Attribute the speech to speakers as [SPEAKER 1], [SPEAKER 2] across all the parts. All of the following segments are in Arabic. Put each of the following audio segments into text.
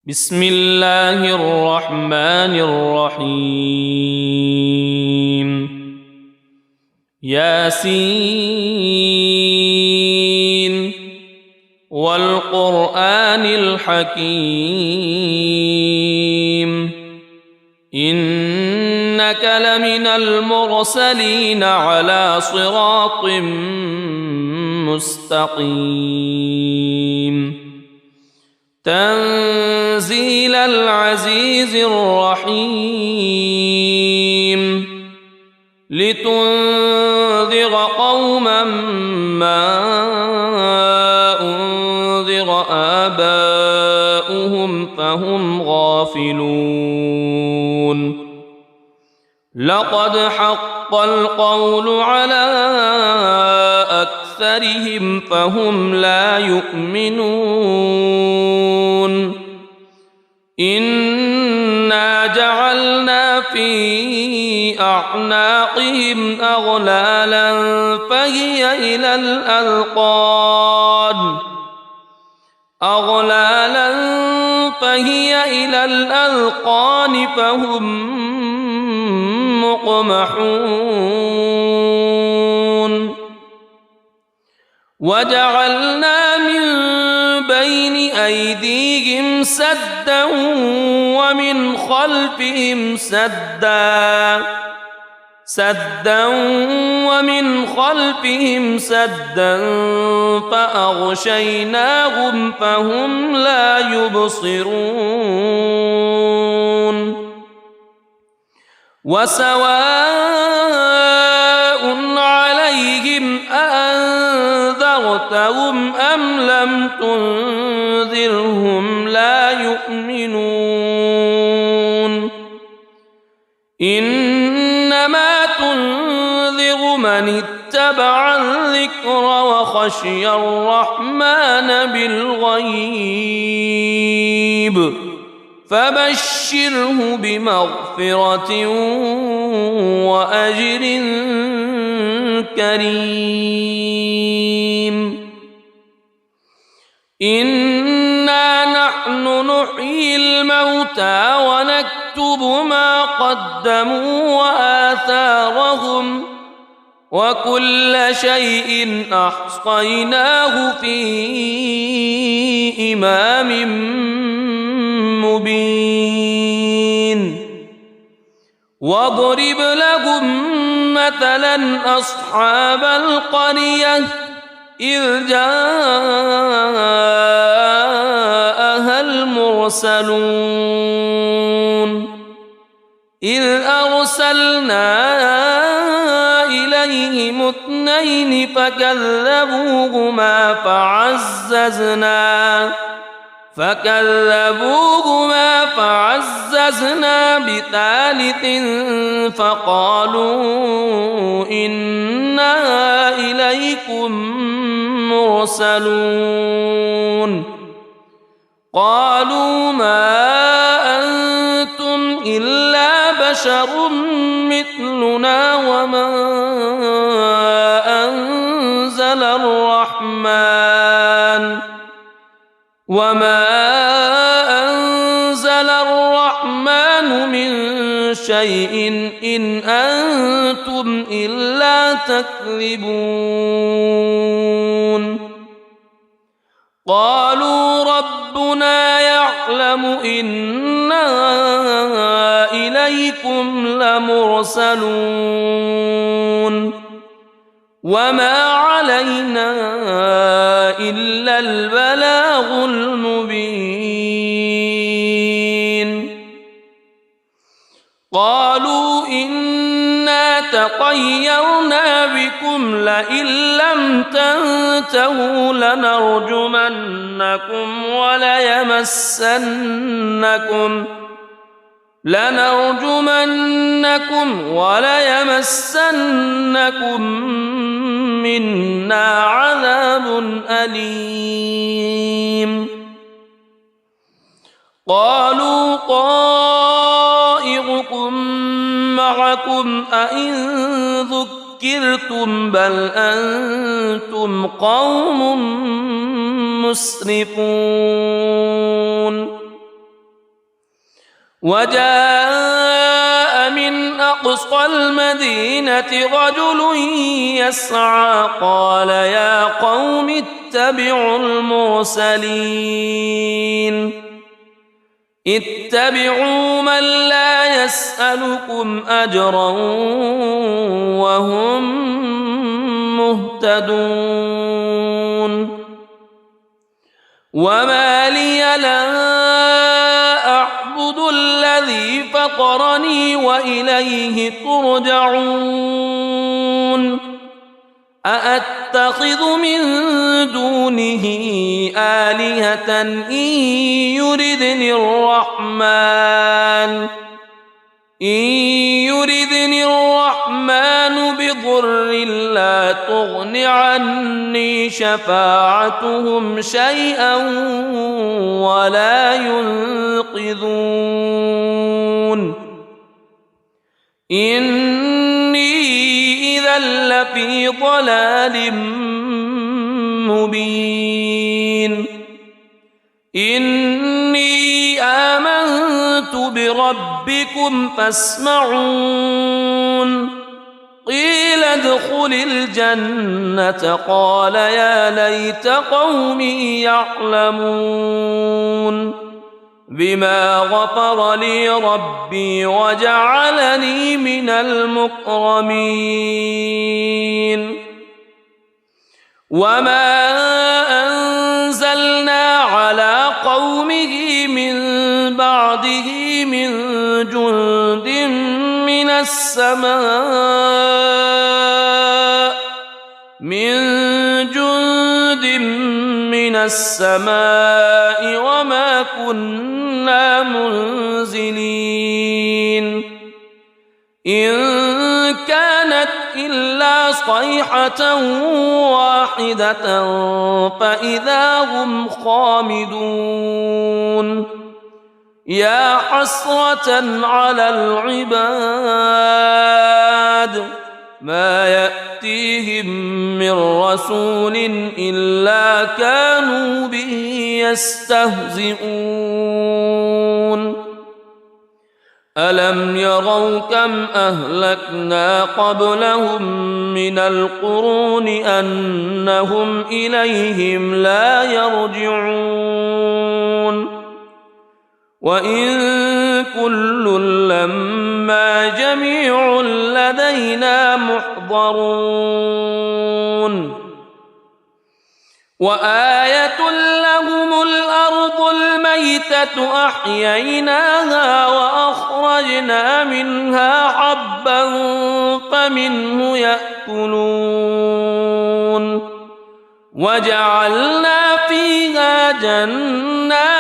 [SPEAKER 1] بسم الله الرحمن الرحيم ياسين والقرآن الحكيم إنك لمن المرسلين على صراط مستقيم تنزيل العزيز الرحيم لتنذر قوما ما أنذر آباؤهم فهم غافلون لقد حق القول على أكثرهم فهم لا يؤمنون إنا جعلنا في أعناقهم أغلالا فهي إلى الأذقان فهم مقمحون وجعلنا من بين أيديهم سدا ومن خلفهم سدا فأغشيناهم فهم لا يبصرون وسواء عليهم أأنذرتهم أم لم تنذرهم لا يؤمنون إنما تنذر من اتبع الذكر وخشي الرحمن بالغيب فبشره بمغفرة وأجر كريم إنا نحن نحيي الموتى ونكتب ما قدموا وآثارهم وكل شيء أحصيناه في إمام مبين واضرب لهم مثلا أصحاب القرية إذ جاءها المرسلون إذ أرسلنا إليهم اثنين فكذبوهما فعززنا بثالث فقالوا إنا إليكم مرسلون قالوا ما أنتم إلا بشر مثلنا وما أنزل الرحمن من شيء إن أنتم إلا تكذبون قالوا ربنا يعلم إنا إليكم لمرسلون وما علينا إلا البلاغ المبين قالوا إنا تطيرنا بكم لئن لم تنتهوا لنرجمنكم وليمسنكم منا عذاب أليم قالوا طائركم معكم أئن ذكرتم بل أنتم قوم مسرفون وجاء من أقصى المدينة رجل يسعى قال يا قوم اتبعوا المرسلين اتبعوا من لا يسألكم أجرا وهم مهتدون وما لي لا أعبد الذي فطرني وإليه ترجعون أأتخذ من دونه آلهة إن يردني الرحمن بضر لا تغن عني شفاعتهم شيئا ولا ينقذون إني إذا لفي ضلال مبين إني آمنت بربكم فاسمعون قيل ادخل الجنة قال يا ليت قومي يعلمون بما غفر لي ربي وجعلني من المكرمين وما أنزلنا على قومه من بعده من جند من السماء وما كنا منزلين إن كانت إلا صيحة واحدة فإذا هم خامدون يا حسرة على العباد ما يأتيهم من رسول إلا كانوا به يستهزئون ألم يروا كم أهلكنا قبلهم من القرون أنهم إليهم لا يرجعون وإن كل لما جميع لدينا محضرون وآية لهم الأرض الميتة أحييناها وأخرجنا منها حبا فمنه يأكلون وجعلنا فيها جنات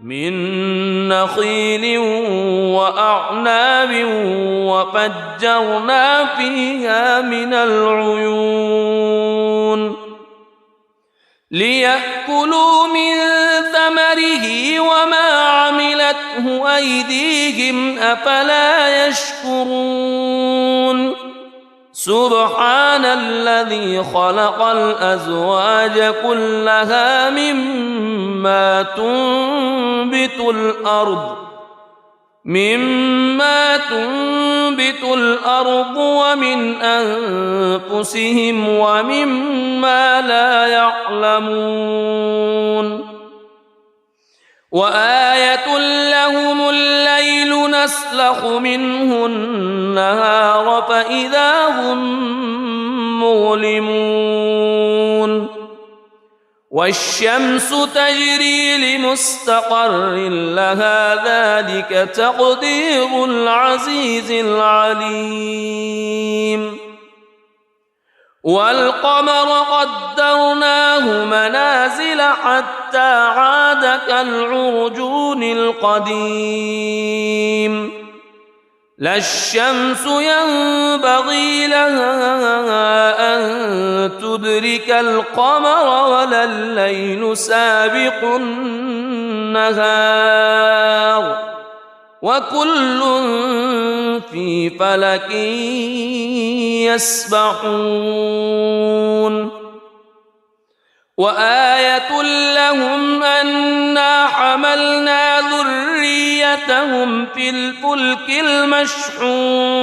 [SPEAKER 1] من نخيل وأعناب وفجرنا فيها من العيون ليأكلوا من ثمره وما عملته أيديهم أفلا يشكرون سبحان الذي خلق الأزواج كلها مما تنبت الأرض ومن أنفسهم ومما لا يعلمون وآية لهم الليل نسلخ منه النهار فإذا هم مظلمون والشمس تجري لمستقر لها ذلك تقدير العزيز العليم والقمر قدرناه منازل حتى عاد كالعرجون القديم لا الشمس ينبغي لها أن تدرك القمر ولا الليل سابق النهار وكل في فلك يسبحون وآية لهم أنا حملنا ذريتهم في الفلك المشحون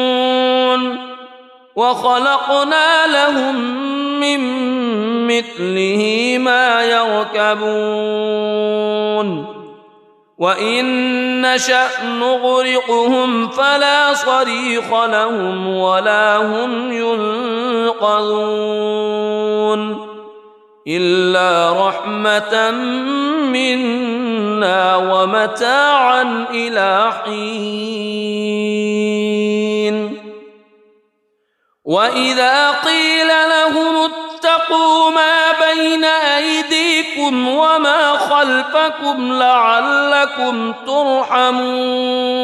[SPEAKER 1] وخلقنا لهم من مثله ما يركبون وإن نشأ نغرقهم فلا صريخ لهم ولا هم ينقذون إلا رحمة منا ومتاعا إلى حين وإذا قيل لهم اتقوا ما بين أيديكم وما خلفكم لعلكم ترحمون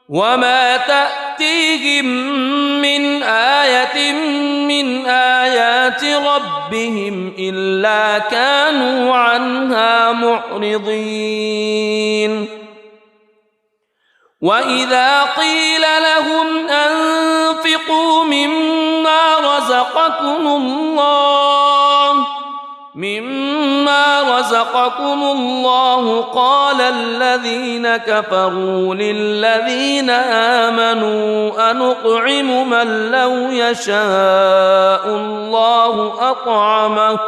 [SPEAKER 1] وما تأتيهم من آية من آيات ربهم إلا كانوا عنها معرضين وإذا قيل لهم أنفقوا مما رزقكم الله قال الذين كفروا للذين آمنوا أنطعم من لو يشاء الله أطعمه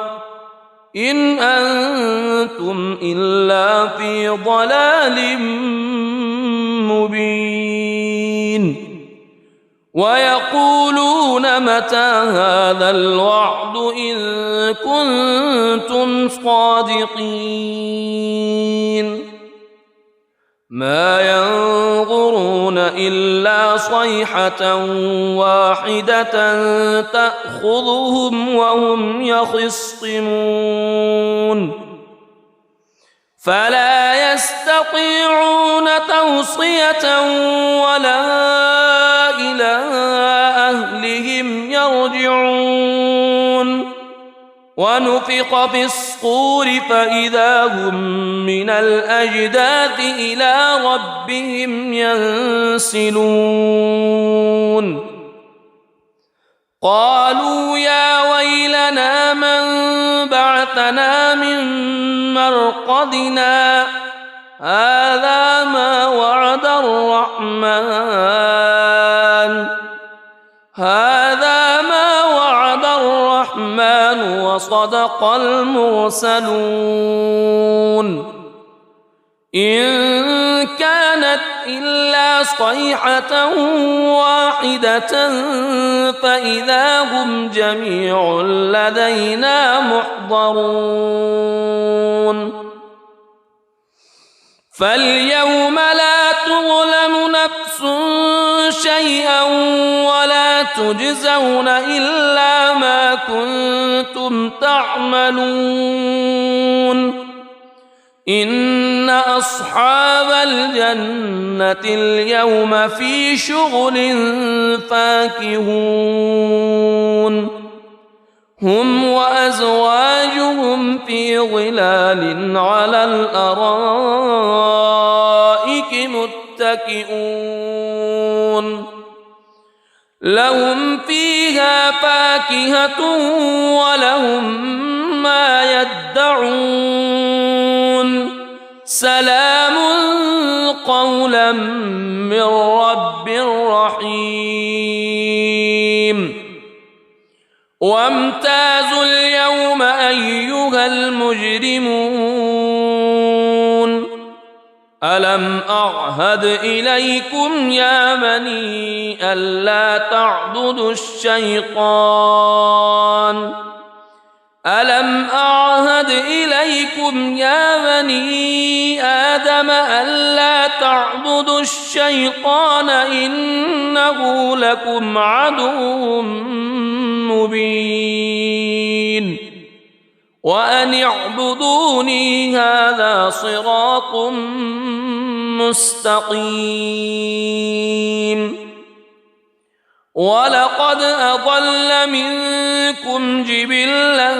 [SPEAKER 1] إن أنتم إلا في ضلال مبين ويقولون متى هذا الوعد إن كنتم صادقين ما ينظرون إلا صيحة واحدة تأخذهم وهم يخصمون فلا يستطيعون توصية ولا إلى أهلهم يرجعون ونفخ في الصور فإذا هم من الأجداث إلى ربهم ينسلون قالوا يا ويلنا من بعثنا من مرقدنا هذا ما وعد الرحمن وصدق المرسلون إن كانت إلا صيحة واحدة فإذا هم جميع لدينا محضرون فاليوم لا تظلم نفس شيئا ولا تجزون إلا ما كنتم تعملون إن أصحاب الجنة اليوم في شغل فاكهون هم وأزواجهم في ظلال على الأرائك متكئون لهم فيها فاكهة ولهم ما يدعون سلام قولا من رب رحيم وامتازوا اليوم أيها المجرمون ألم أعهد إليكم يا بني ألا تعبدوا الشيطان ألم أعهد إليكم يا بني آدم ألا تعبدوا الشيطان إنه لكم عدو مبين وأن اعبدوني هذا صراط مستقيم ولقد أضل منكم جبلا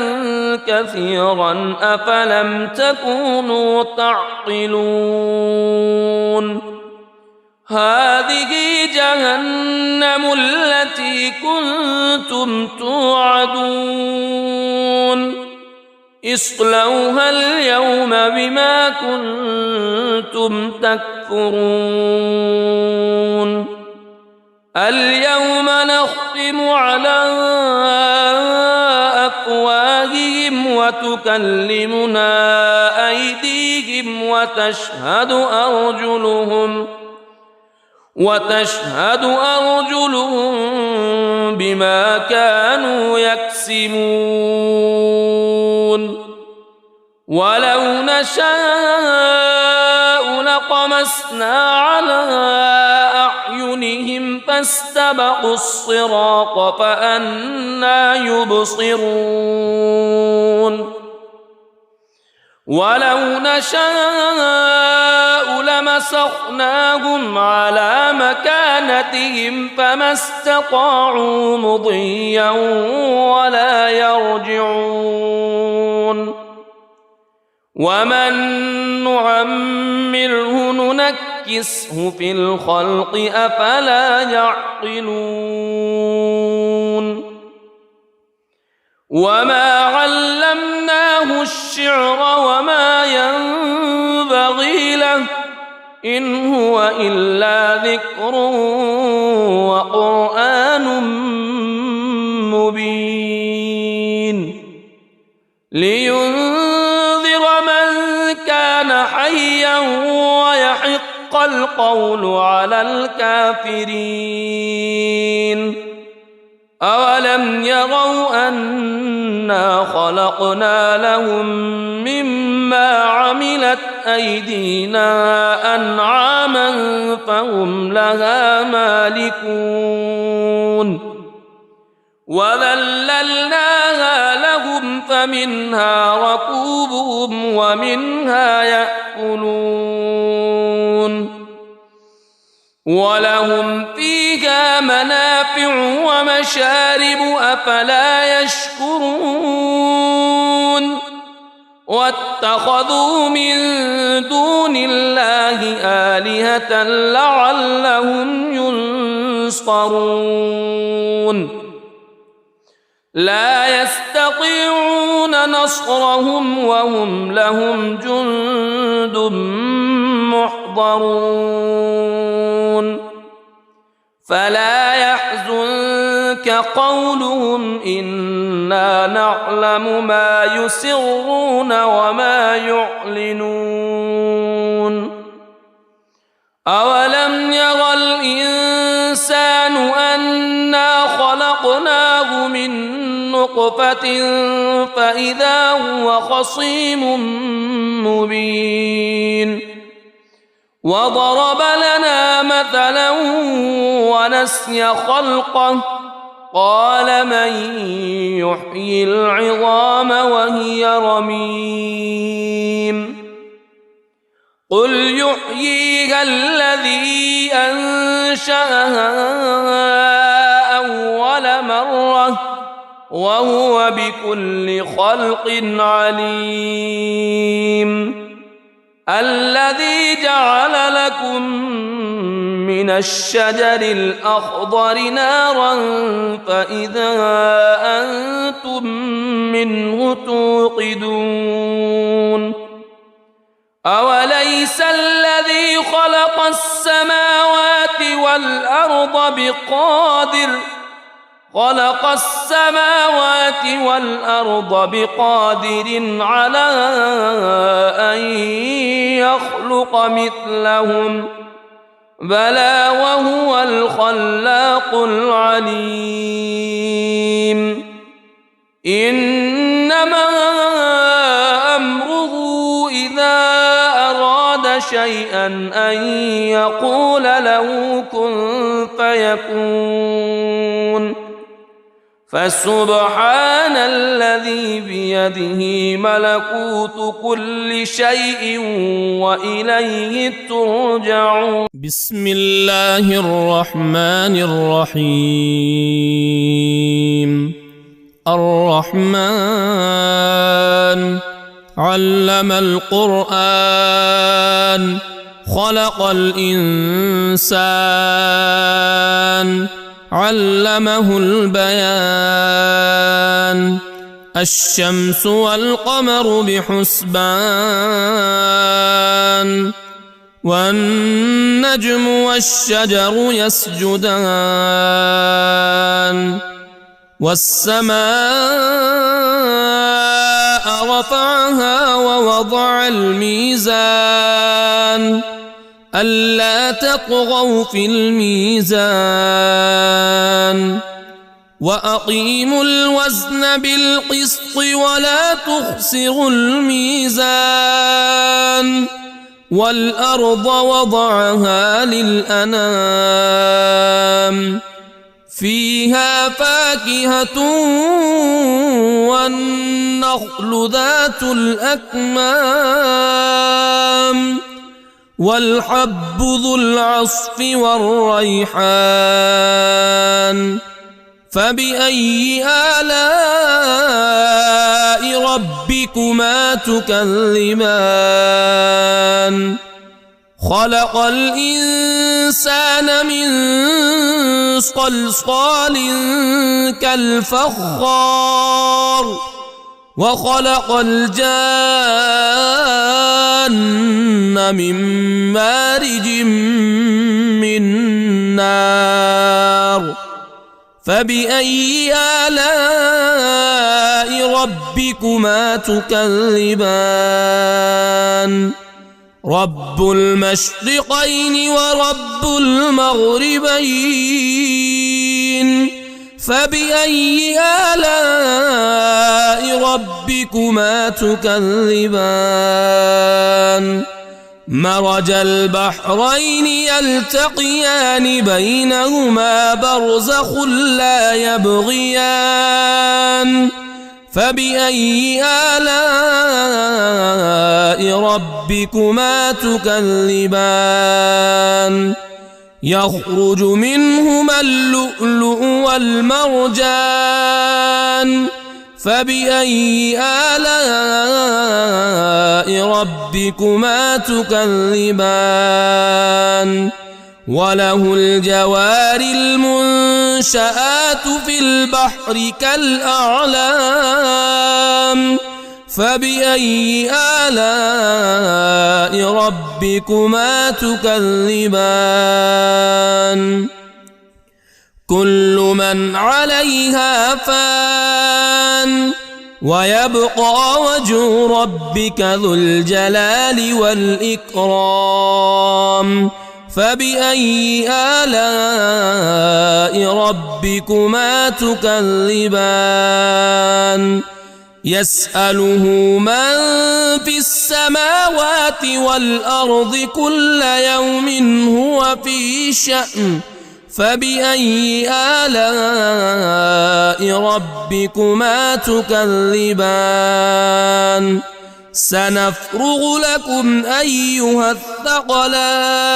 [SPEAKER 1] كثيرا أفلم تكونوا تعقلون هذه جهنم التي كنتم توعدون اصلوها اليوم بما كنتم تكفرون اليوم نختم على أفواههم وتكلمنا أيديهم وتشهد أرجلهم بما كانوا يكسبون ولو نشاء لطمسنا على أعينهم فاستبقوا الصراط فأنى يبصرون ولو نشاء لمسخناهم على مكانتهم فما استطاعوا مضيا ولا يرجعون ومن نعمره ننكسه في الخلق أفلا يعقلون وما علمناه الشعر وما ينبغي له إن هو إلا ذكر وقرآن مبين لينذر من كان حيا ويحق القول على الكافرين أولم يروا أنا خلقنا لهم مما عملت أيدينا أنعاما فهم لها مالكون وذللناها لهم فمنها ركوبهم ومنها يأكلون ولهم فيها منافع ومشارب أفلا يشكرون واتخذوا من دون الله آلهة لعلهم ينصرون لا يستطيعون نصرهم وهم لهم جند محضرون فلا يحزنك قولهم إنا نعلم ما يسرون وما يعلنون أولم ير الإنسان أنا خلقناه من نطفة فإذا هو خصيم مبين وضرب لنا مثلا ونسي خلقه قال من يحيي العظام وهي رميم قل يحييها الذي أنشأها أول مرة وهو بكل خلق عليم الذي جعل لكم من الشجر الأخضر نارا فإذا أنتم منه توقدون أوليس الذي خلق السماوات والأرض بقادر على أن يخلق مثلهم بلى وهو الخلاق العليم إنما أمره إذا أراد شيئا أن يقول له كن فيكون فسبحان الذي بيده ملكوت كل شيء وإليه ترجعون بسم الله الرحمن الرحيم الرحمن علم القرآن خلق الإنسان علمه البيان الشمس والقمر بحسبان والنجم والشجر يسجدان والسماء رفعها ووضع الميزان ألا تطغوا في الميزان وأقيموا الوزن بالقسط ولا تخسروا الميزان والأرض وضعها للأنام فيها فاكهة والنخل ذات الأكمام والحب ذو العصف والريحان فبأي آلاء ربكما تكذبان خلق الإنسان من صلصال كالفخار وخلق الجان من مارج من نار فبأي آلاء ربكما تكذبان رب المشرقين ورب المغربين فبأي آلاء ربكما تكذبان مرج البحرين يلتقيان بينهما برزخ لا يبغيان فبأي آلاء ربكما تكذبان يخرج منهما اللؤلؤ والمرجان فبأي آلاء ربكما تكذبان وله الجوار المنشآت في البحر كالأعلام فبأي آلاء ربكما تكذبان كل من عليها فان ويبقى وجه ربك ذو الجلال والإكرام فبأي آلاء ربكما تكذبان يسأله من في السماوات والأرض كل يوم هو في شأن فبأي آلاء ربكما تكذبان سنفرغ لكم أيها الثقلان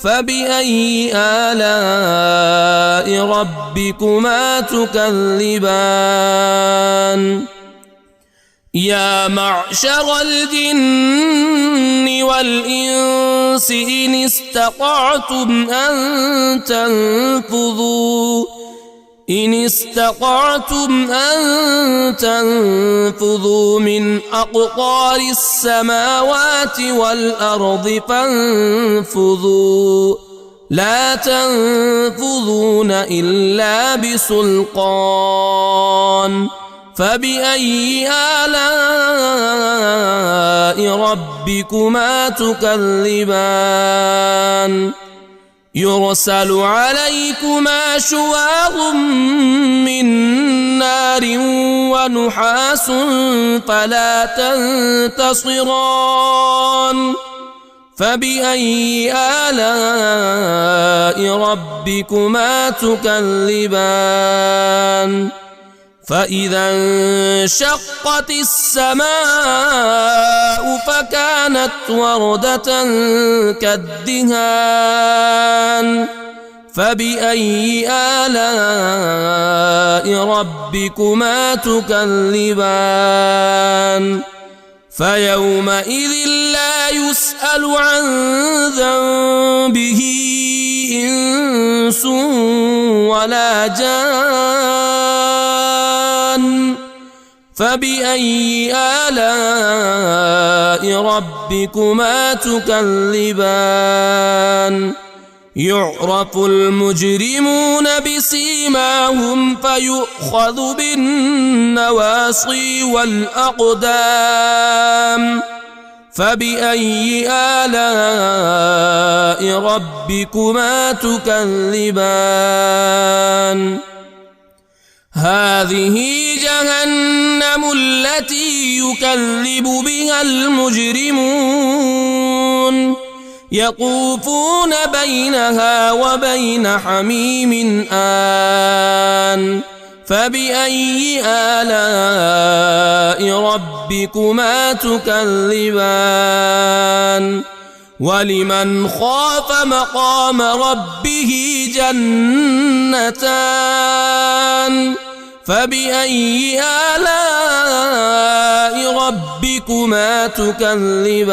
[SPEAKER 1] فبأي آلاء ربكما تكذبان يا معشر الجن والإنس إن استطعتم أن تنفذوا من أقطار السماوات والأرض فانفذوا لا تنفذون إلا بسلطان فبأي آلاء ربكما تكذبان يرسل عليكما شواظ من نار ونحاس فلا تنتصران فبأي آلاء ربكما تكذبان فإذا انشقت السماء فكانت وردة كالدهان فبأي آلاء ربكما تكذبان فيومئذ لا يسأل عن ذنبه إنس ولا جان فبأي آلاء ربكما تكذبان يعرف المجرمون بسيماهم فيؤخذ بالنواصي والأقدام فبأي آلاء ربكما تكذبان هذه جهنم التي يكذب بها المجرمون يطوفون بينها وبين حميم آن فبأي آلاء ربكما تكذبان ولمن خاف مقام ربه جنتان فبأي آلاء ربكما تكذبان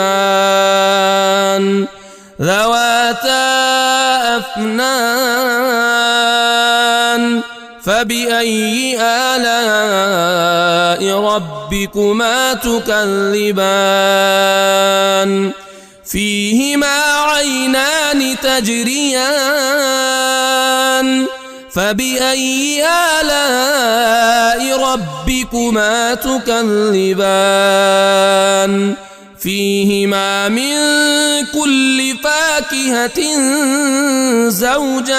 [SPEAKER 1] ذواتا أفنان فبأي آلاء ربكما تكذبان فيهما عينان تجريان فبأي آلاء ربكما تكذبان فيهما من كل فاكهة زوجان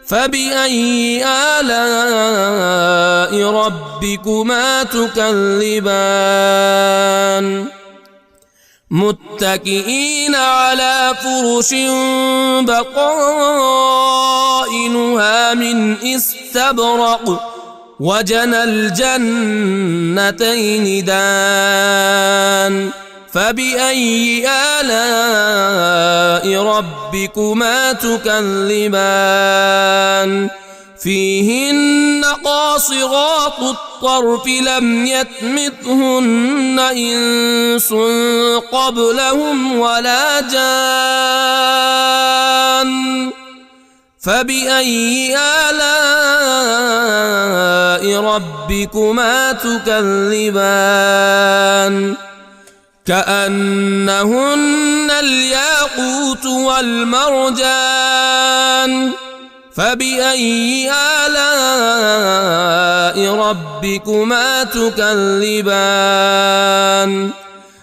[SPEAKER 1] فبأي آلاء ربكما تكذبان متكئين على فرش بطائنها من استبرق وجنى الجنتين دان فبأي آلاء ربكما تكذبان فيهن قاصرات الطرف لم يطمثهن إنس قبلهم ولا جان فبأي آلاء ربكما تكذبان كأنهن الياقوت والمرجان فبأي آلاء ربكما تكذبان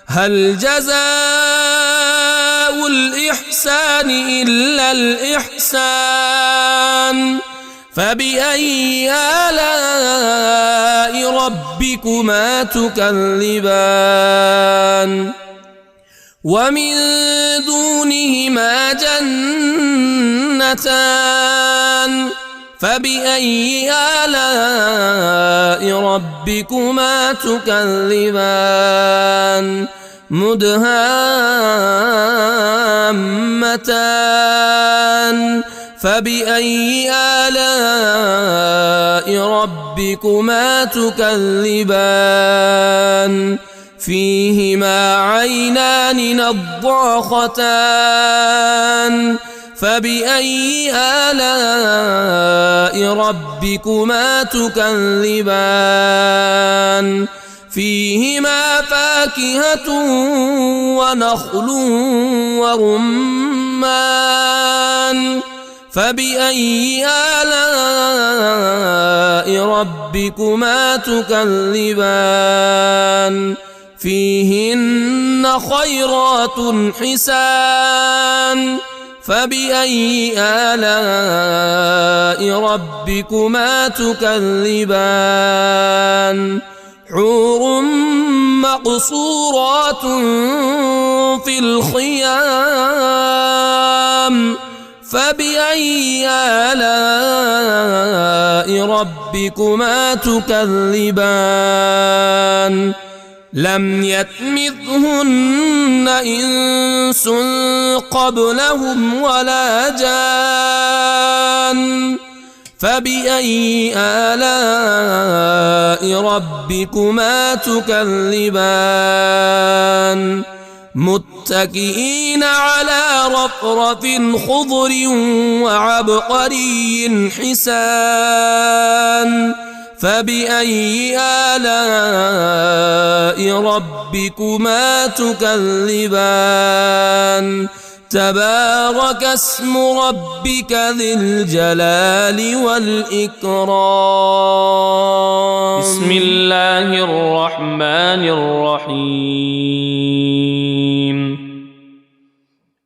[SPEAKER 1] هل جزاء الإحسان إلا الإحسان فبأي آلاء ربكما تكذبان ومن دونهما جنتان فبأي آلاء ربكما تكذبان مدهامتان فبأي آلاء ربكما تكذبان فيهما عينان نضاختان فبأي آلاء ربكما تكذبان فيهما فاكهة ونخل ورمان فبأي آلاء ربكما تكذبان فيهن خيرات حسان فبأي آلاء ربكما تكذبان حور مقصورات في الخيام فبأي آلاء ربكما تكذبان لم يطمثهن إنس قبلهم ولا جان فبأي آلاء ربكما تكذبان متكئين على رفرف خضر وعبقري حسان فبأي آلاء ربكما تكذبان تبارك اسم ربك ذي الجلال والإكرام. بسم الله الرحمن الرحيم.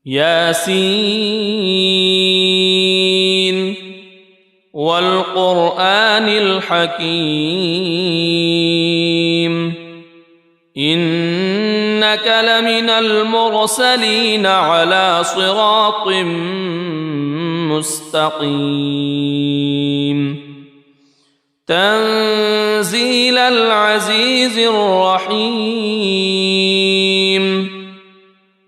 [SPEAKER 1] ياسين والقرآن الحكيم إنك لمن المرسلين على صراط مستقيم تنزيل العزيز الرحيم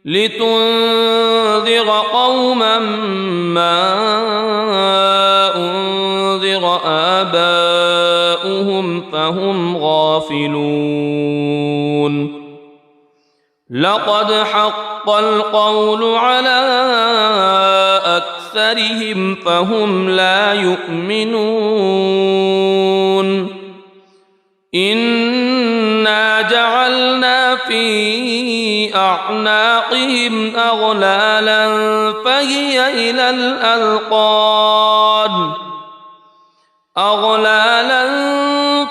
[SPEAKER 1] لتنذر قوما ما أنذر آباؤهم فهم غافلون لقد حق القول على أكثرهم فهم لا يؤمنون إنا جعلنا في أعناقهم أغلالا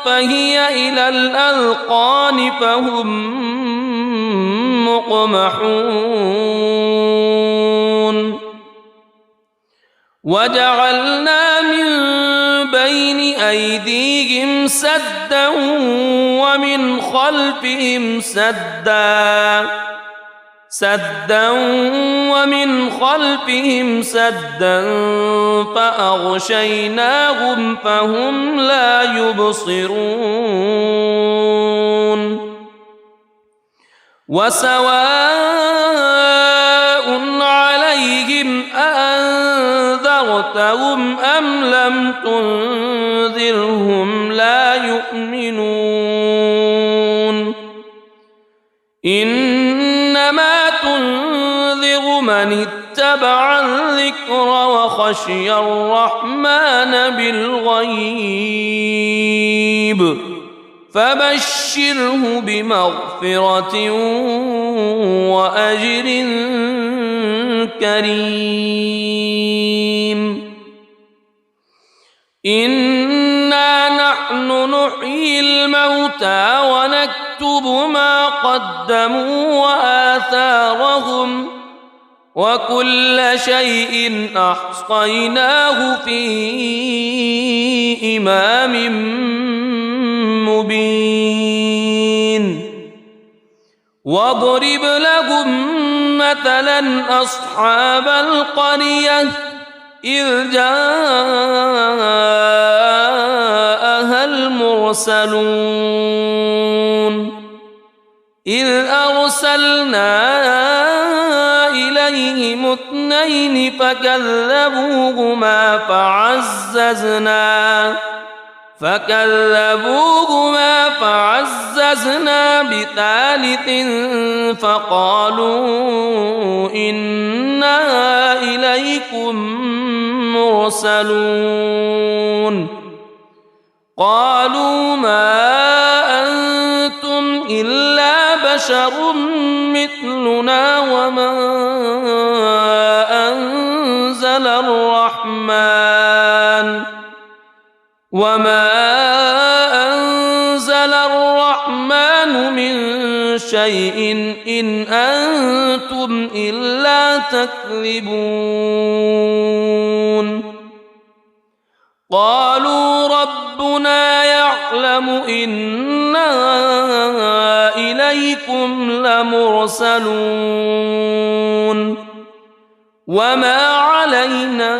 [SPEAKER 1] فهي إلى الأذقان فهم مقمحون وجعلنا من بين أيديهم سدا ومن خلفهم سدا فأغشيناهم فهم لا يبصرون وسواء عليهم أأنذرتهم أم لم تنذرهم لا يؤمنون إنما تنذر من اتبع الذكر وخشي الرحمن بالغيب فبشره بمغفرة وأجر كريم إنا نحن نحيي الموتى ونكتب ما قدموا وآثارهم وكل شيء أحصيناه في إمام مبين واضرب لهم مثلا أصحاب القرية إذ جاءها المرسلون إذ أرسلنا إليهم اثنين فكذبوهما فعززنا بثالث فقالوا إنا إليكم مرسلون قالوا ما أنتم إلا بشر مثلنا وما أنزل الرحمن من شيء إن أنتم إلا تكذبون قالوا ربنا يعلم إنا إليكم لمرسلون وما علينا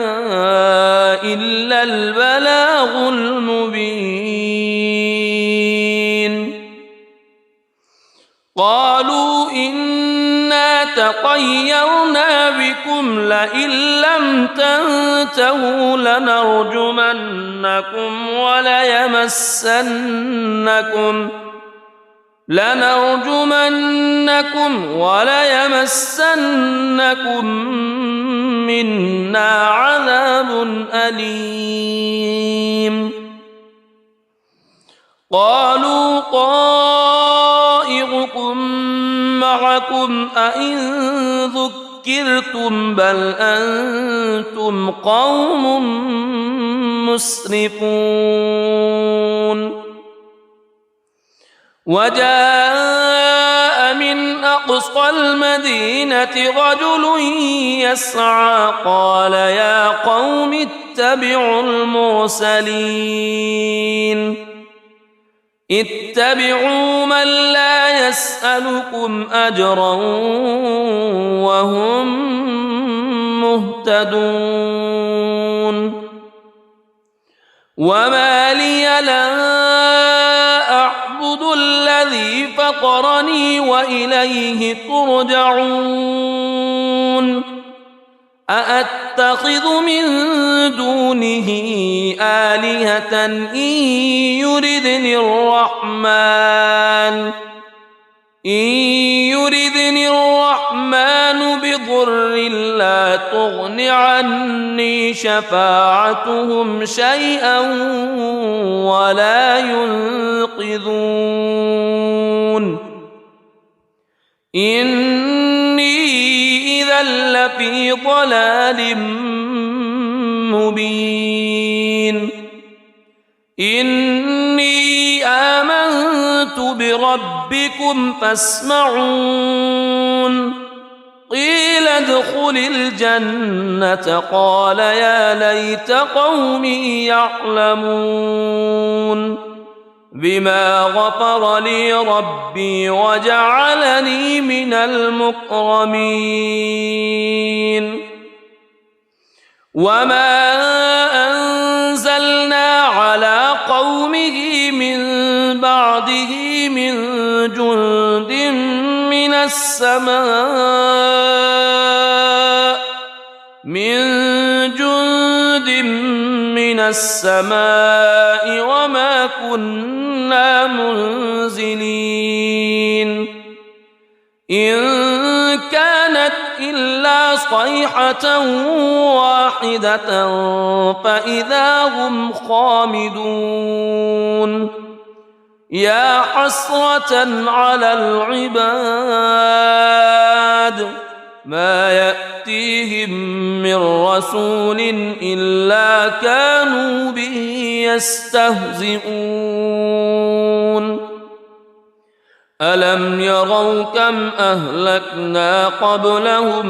[SPEAKER 1] إلا البلاغ المبين قالوا إنا تطيرنا بكم لئن لم تنتهوا لنرجمنكم وليمسنكم منا عذاب أليم قالوا طائركم معكم أئن ذكرتم بل أنتم قوم مسرفون وجاء من أقصى المدينة رجل يسعى قال يا قوم اتبعوا المرسلين اتبعوا من لا يسألكم أجرا وهم مهتدون وما لي لا أعبد الذي فطرني وإليه ترجعون أأتخذ من دونه آلهة إن يردني الرحمن بضر لا تغن عني شفاعتهم شيئا ولا ينقذون إني إذا لفي ضلال مبين إني آمنت بربكم فاسمعون قيل ادخل الجنة قال يا ليت قومي يعلمون بما غفر لي ربي وجعلني من المكرمين وما أنزلنا على قومه من بعده من جند من السماء وما كنا منزلين إن كانت إلا صيحة واحدة فإذا هم خامدون يا حسرة على العباد ما يأتيهم من رسول إلا كانوا به يستهزئون ألم يروا كم أهلكنا قبلهم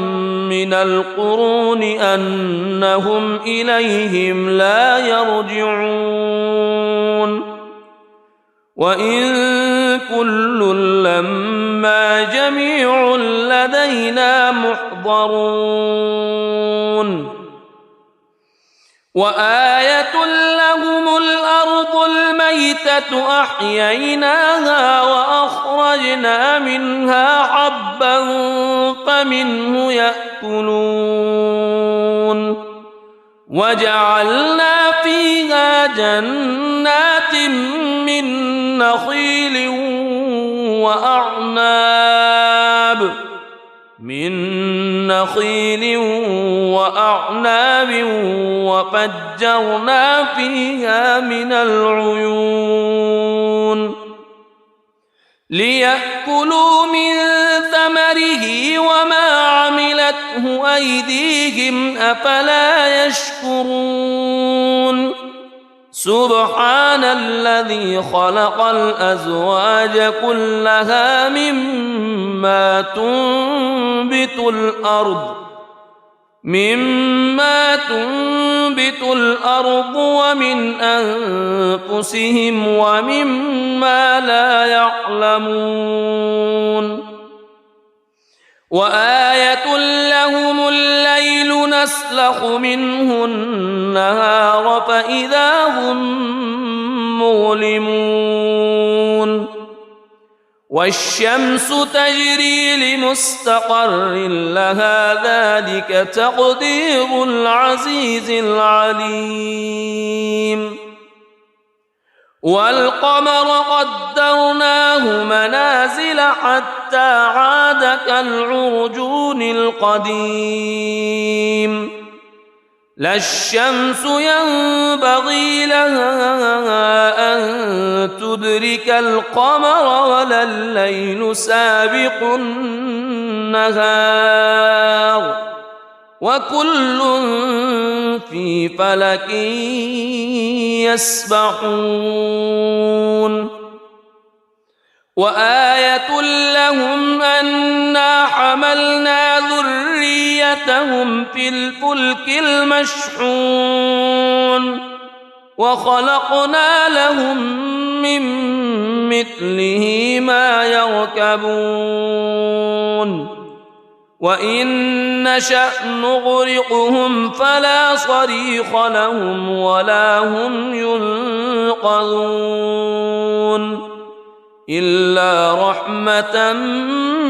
[SPEAKER 1] من القرون أنهم إليهم لا يرجعون وإن كل لما جميع لدينا محضرون وآية لهم الأرض الميتة أحييناها وأخرجنا منها حبا فمنه يأكلون وجعلنا فيها جنات من نخيل وأعناب وفجرنا فيها من العيون ليأكلوا من ثمره وما عملته أيديهم أفلا يشكرون سبحان الذي خلق الأزواج كلها مما تنبت الأرض ومن أنفسهم ومما لا يعلمون وآية لهم الليل نسلخ منه النهار فإذا هم مظلمون والشمس تجري لمستقر لها ذلك تقدير العزيز العليم والقمر قدرناه منازل حتى عاد كالعرجون القديم لا الشمس ينبغي لها أن تدرك القمر ولا الليل سابق النهار وكل في فلك يسبحون وآية لهم أنا حملنا ذريتهم في الفلك المشحون وخلقنا لهم من مثله ما يركبون وإن نشأ نغرقهم فلا صريخ لهم ولا هم ينقذون إلا رحمة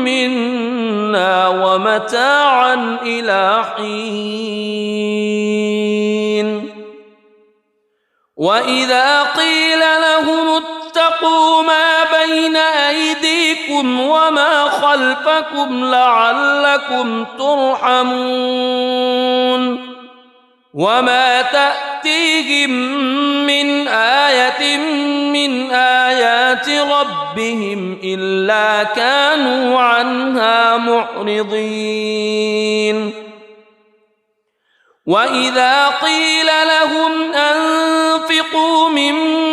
[SPEAKER 1] منا ومتاعا إلى حين وإذا قيل لهم اتقوا ما بين أيديكم وما خلفكم لعلكم ترحمون وما تأتيهم من آية من آيات ربهم إلا كانوا عنها معرضين وإذا قيل لهم أنفقوا مما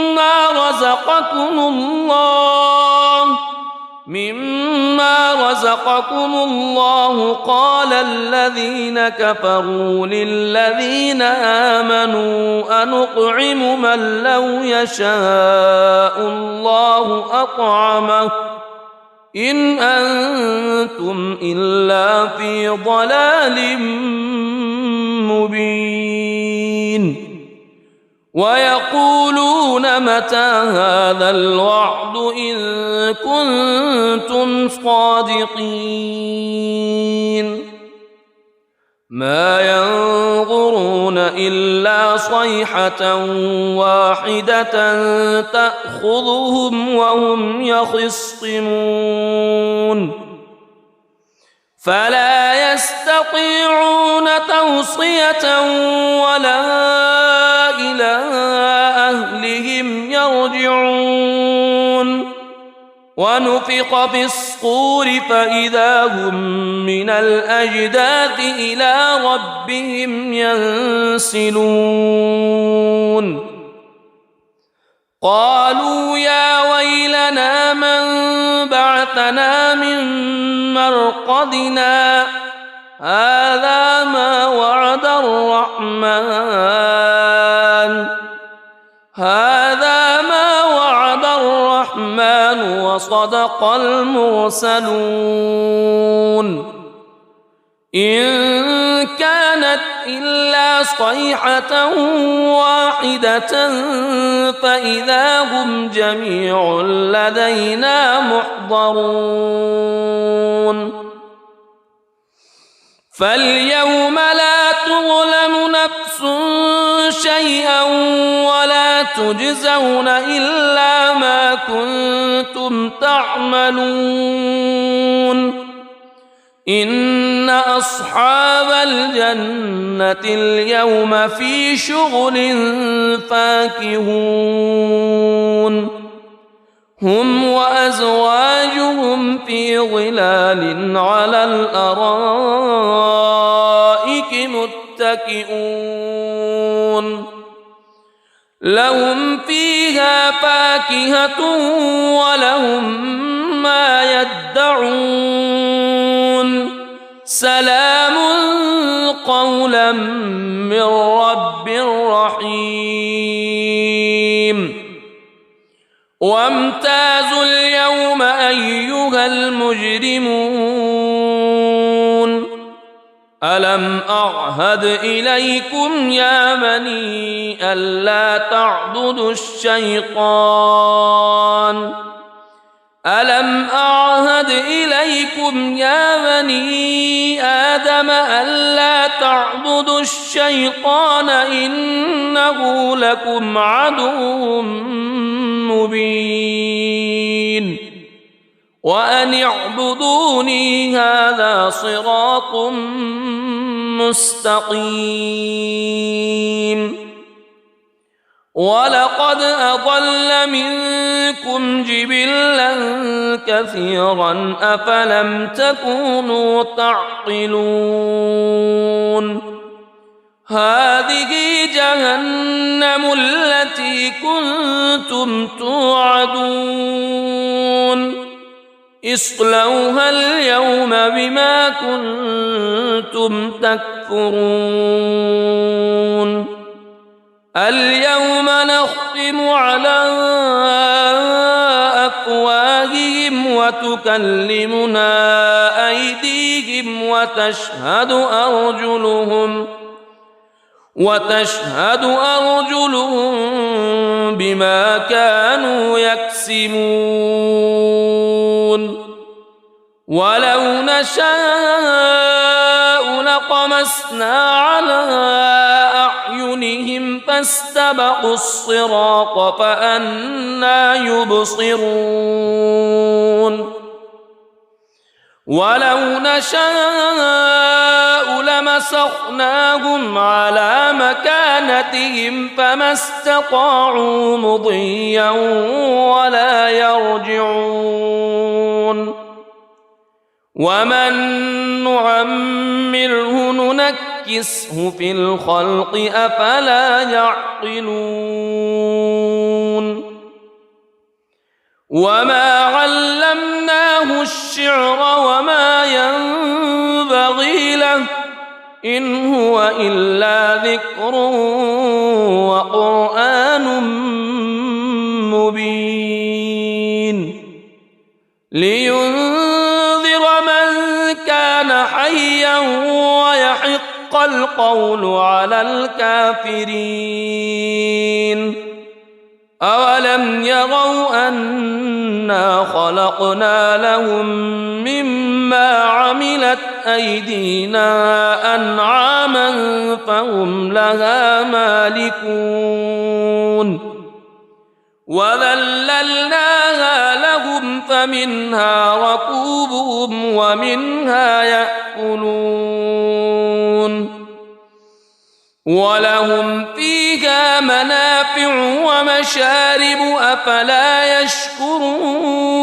[SPEAKER 1] رزقكم الله قال الذين كفروا للذين آمنوا أنطعم من لو يشاء الله أطعمه إن أنتم إلا في ضلال مبين ويقولون متى هذا الوعد إن كنتم صادقين ما ينظرون إلا صيحة واحدة تأخذهم وهم يخصمون فلا يستطيعون توصية ولا إلى أهلهم يرجعون ونفخ في الصور فإذا هم من الأجداث إلى ربهم ينسلون قالوا يا ويلنا من بعثنا من مرقدنا هذا ما وعد الرحمن وصدق المرسلون إن كانت إلا صيحة واحدة فإذا هم جميع لدينا محضرون فاليوم لا تظلم نفس شيئا ولا تجزون إلا ما كنتم تعملون إن أصحاب الجنة اليوم في شغل فاكهون هم وأزواجهم في ظلال على الأرائك متكئون لهم فيها فاكهة ولهم ما يدعون سلام قولا من رب رحيم وامتازوا اليوم أيها المجرمون ألم أعهد إليكم يا بني ألا تعبدوا الشيطان ألم أعهد إليكم يا بني آدم ألا تعبدوا الشيطان إنه لكم عدو مبين وأن اعبدوني هذا صراط مستقيم ولقد أضل منكم جبلا كثيرا أفلم تكونوا تعقلون هذه جهنم التي كنتم توعدون اصلوها اليوم بما كنتم تكفرون اليوم نختم على أفواههم وتكلمنا أيديهم وتشهد أرجلهم بما كانوا يكسبون ولو نشاء لطمسنا على أعينهم فاستبقوا الصراط فأنى يبصرون ولو نشاء لمسخناهم على مكانتهم فما استطاعوا مضيا ولا يرجعون ومن نعمره ننكسه في الخلق أفلا يعقلون وما علمناه الشعر وما ينبغي له إن هو إلا ذكر وقرآن مبين لينذر من كان حيا ويحق القول على الكافرين أولم يروا أنا خلقنا لهم مما عملت أيدينا أنعاما فهم لها مالكون وذللناها لهم فمنها ركوبهم ومنها يأكلون ولهم فيها منافع ومشارب أفلا يشكرون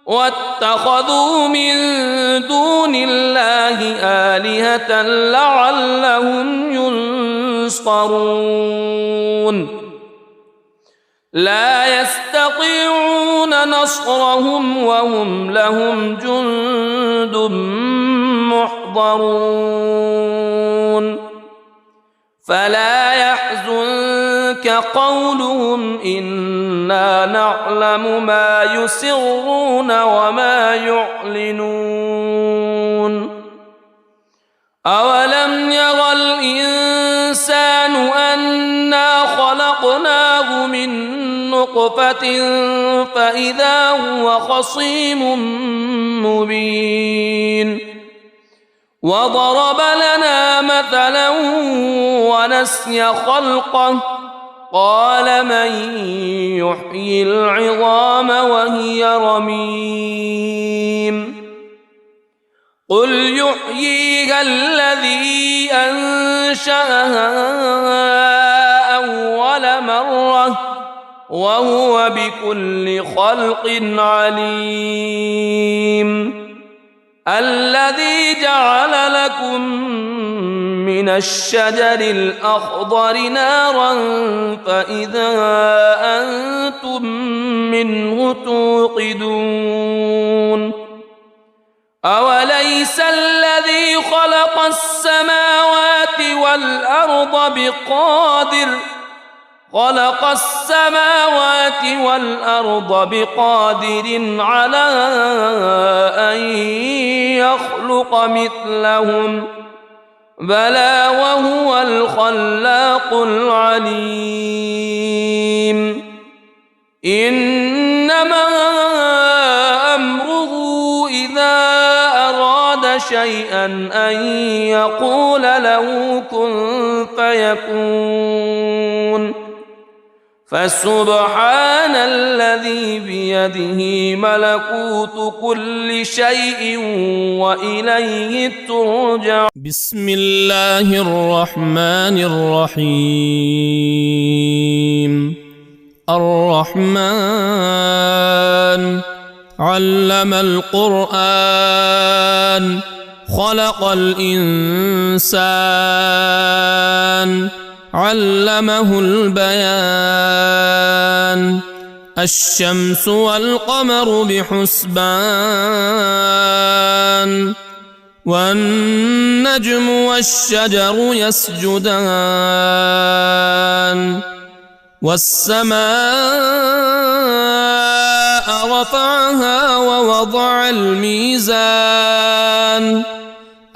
[SPEAKER 1] واتخذوا من دون الله آلهة لعلهم ينصرون لا يستطيعون نصرهم وهم لهم جند محضرون فلا يحزنك قولهم إنا نعلم ما يسرون وما يعلنون أولم ير الإنسان أنا خلقناه من نطفة فإذا هو خصيم مبين وضرب لنا مثلا ونسي خلقه قال من يحيي العظام وهي رميم قل يحييها الذي أنشأها أول مرة وهو بكل خلق عليم الذي جعل لكم من الشجر الأخضر نارا فإذا أنتم منه توقدون أوليس الذي خلق السماوات والأرض بقادر على أن يخلق مثلهم بلى وهو الخلاق العليم إنما أمره إذا أراد شيئا أن يقول له كن فيكون فسبحان الذي بيده ملكوت كل شيء وإليه ترجع.
[SPEAKER 2] بسم الله الرحمن الرحيم. الرحمن علم القرآن خلق الإنسان علمه البيان. الشمس والقمر بحسبان والنجم والشجر يسجدان. والسماء رفعها ووضع الميزان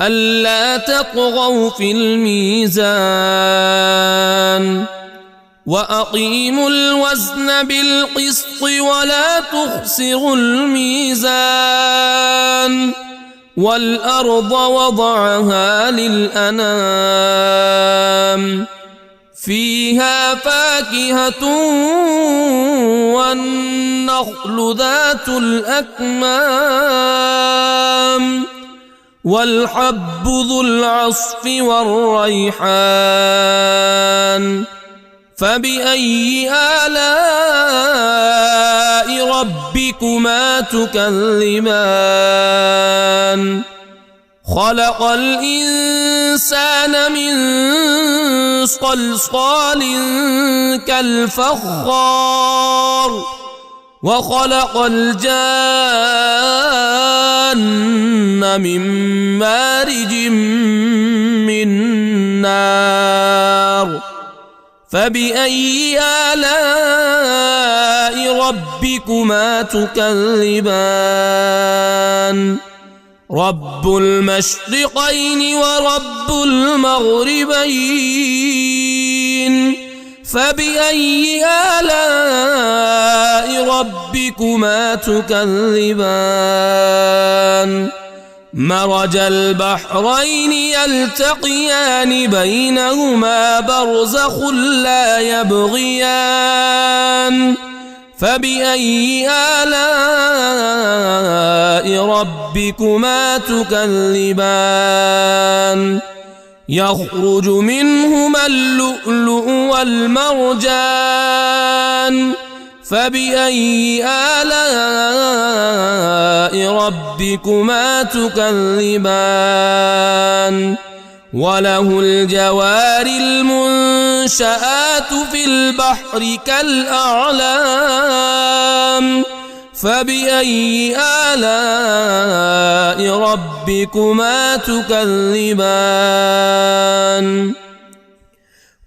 [SPEAKER 2] ألا تطغوا في الميزان وأقيموا الوزن بالقسط ولا تخسروا الميزان. والأرض وضعها للأنام فيها فاكهة والنخل ذات الأكمام والحب ذو العصف والريحان. فبأي آلاء ربكما تكذبان. خلق الإنسان من صلصال كالفخار وخلق الجان من مارج من نار. فبأي آلاء ربكما تكذبان. رب المشرقين ورب المغربين. فبأي آلاء ربكما تكذبان. مرج البحرين يلتقيان بينهما برزخ لا يبغيان. فبأي آلاء ربكما تكذبان. يخرج منهما اللؤلؤ والمرجان. فبأي آلاء ربكما تكذبان. وله الجوار المنشآت في البحر كالأعلام. فبأي آلاء ربكما تكذبان.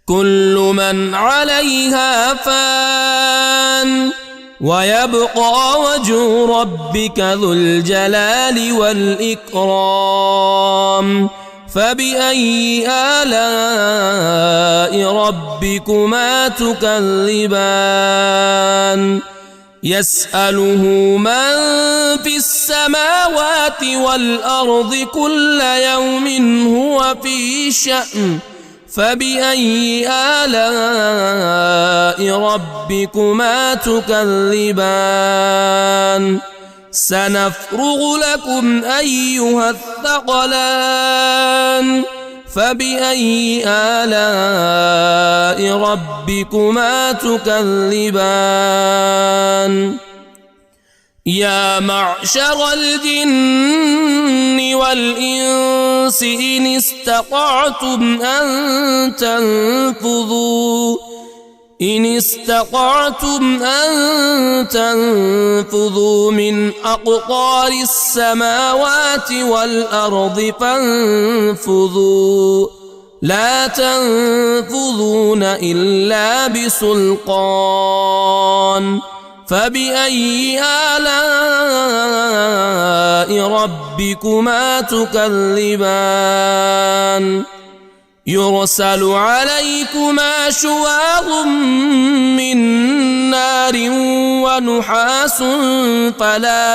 [SPEAKER 2] كل من عليها فان ويبقى وجه ربك ذو الجلال والإكرام. فبأي آلاء ربكما تكذبان. يسأله من في السماوات والأرض كل يوم هو في شأن. فبأي آلاء ربكما تكذبان. سنفرغ لكم أيها الثقلان. فبأي آلاء ربكما تكذبان. يا معشر الجن والإنس إن استطعتم أن تنفذوا من أقطار السماوات والأرض فانفذوا لا تنفذون إلا بسلطان. فبأي آلاء ربكما تكذبان. يرسل عليكما شواظ من نار ونحاس فلا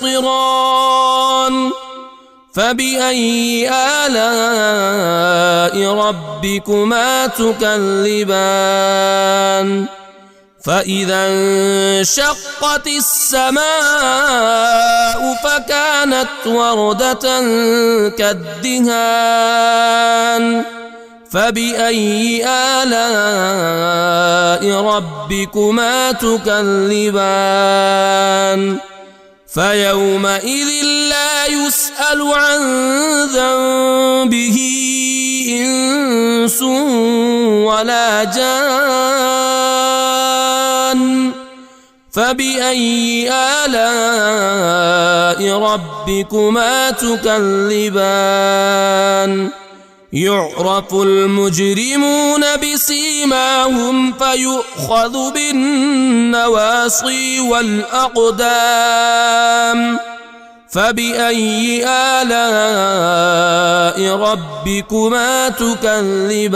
[SPEAKER 2] تنتصران. فبأي آلاء ربكما تكذبان فإذا انشقت السماء فكانت وردة كالدهان فبأي آلاء ربكما تكذبان فيومئذ لا يسأل عن ذنبه إنس ولا جان فبأي آلاء ربكما تكذبان يعرف المجرمون بسيماهم فيؤخذ بالنواصي والأقدام فبأي آلاء ربكما تكذبان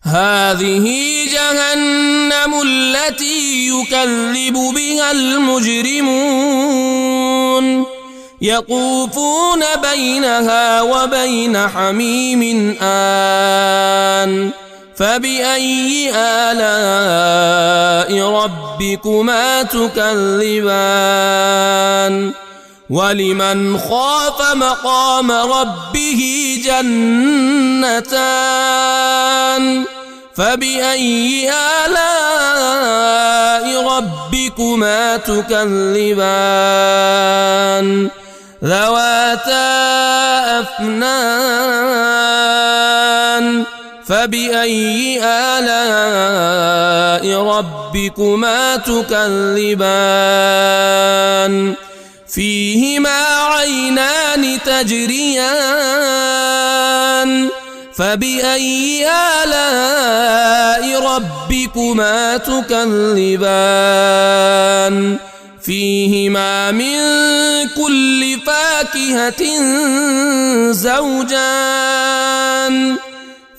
[SPEAKER 2] هذه جهنم التي يكذب بها المجرمون يطوفون بينها وبين حميم آن فبأي آلاء ربكما تكذبان ولمن خاف مقام ربه جنتان فبأي آلاء ربكما تكذبان ذواتا أفنان فبأي آلاء ربكما تكذبان فيهما عينان تجريان فبأي آلاء ربكما تكذبان فيهما من كل فاكهة زوجان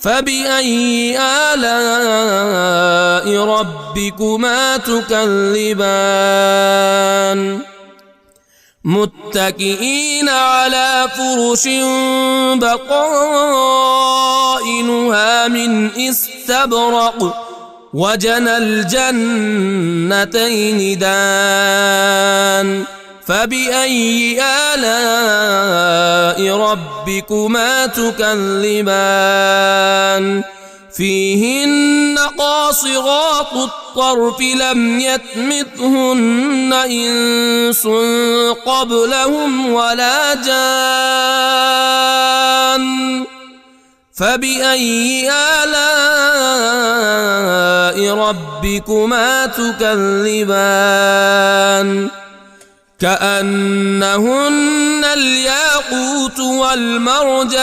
[SPEAKER 2] فبأي آلاء ربكما تكذبان متكئين على فرش بطائنها من استبرق وجنى الجنتين دان فبأي آلاء ربكما تكذبان فيهن قاصرات الطرف لم يطمثهن إنس قبلهم ولا جان فبأي آلاء ربكما تكذبان كأنهن الياقوت والمرجان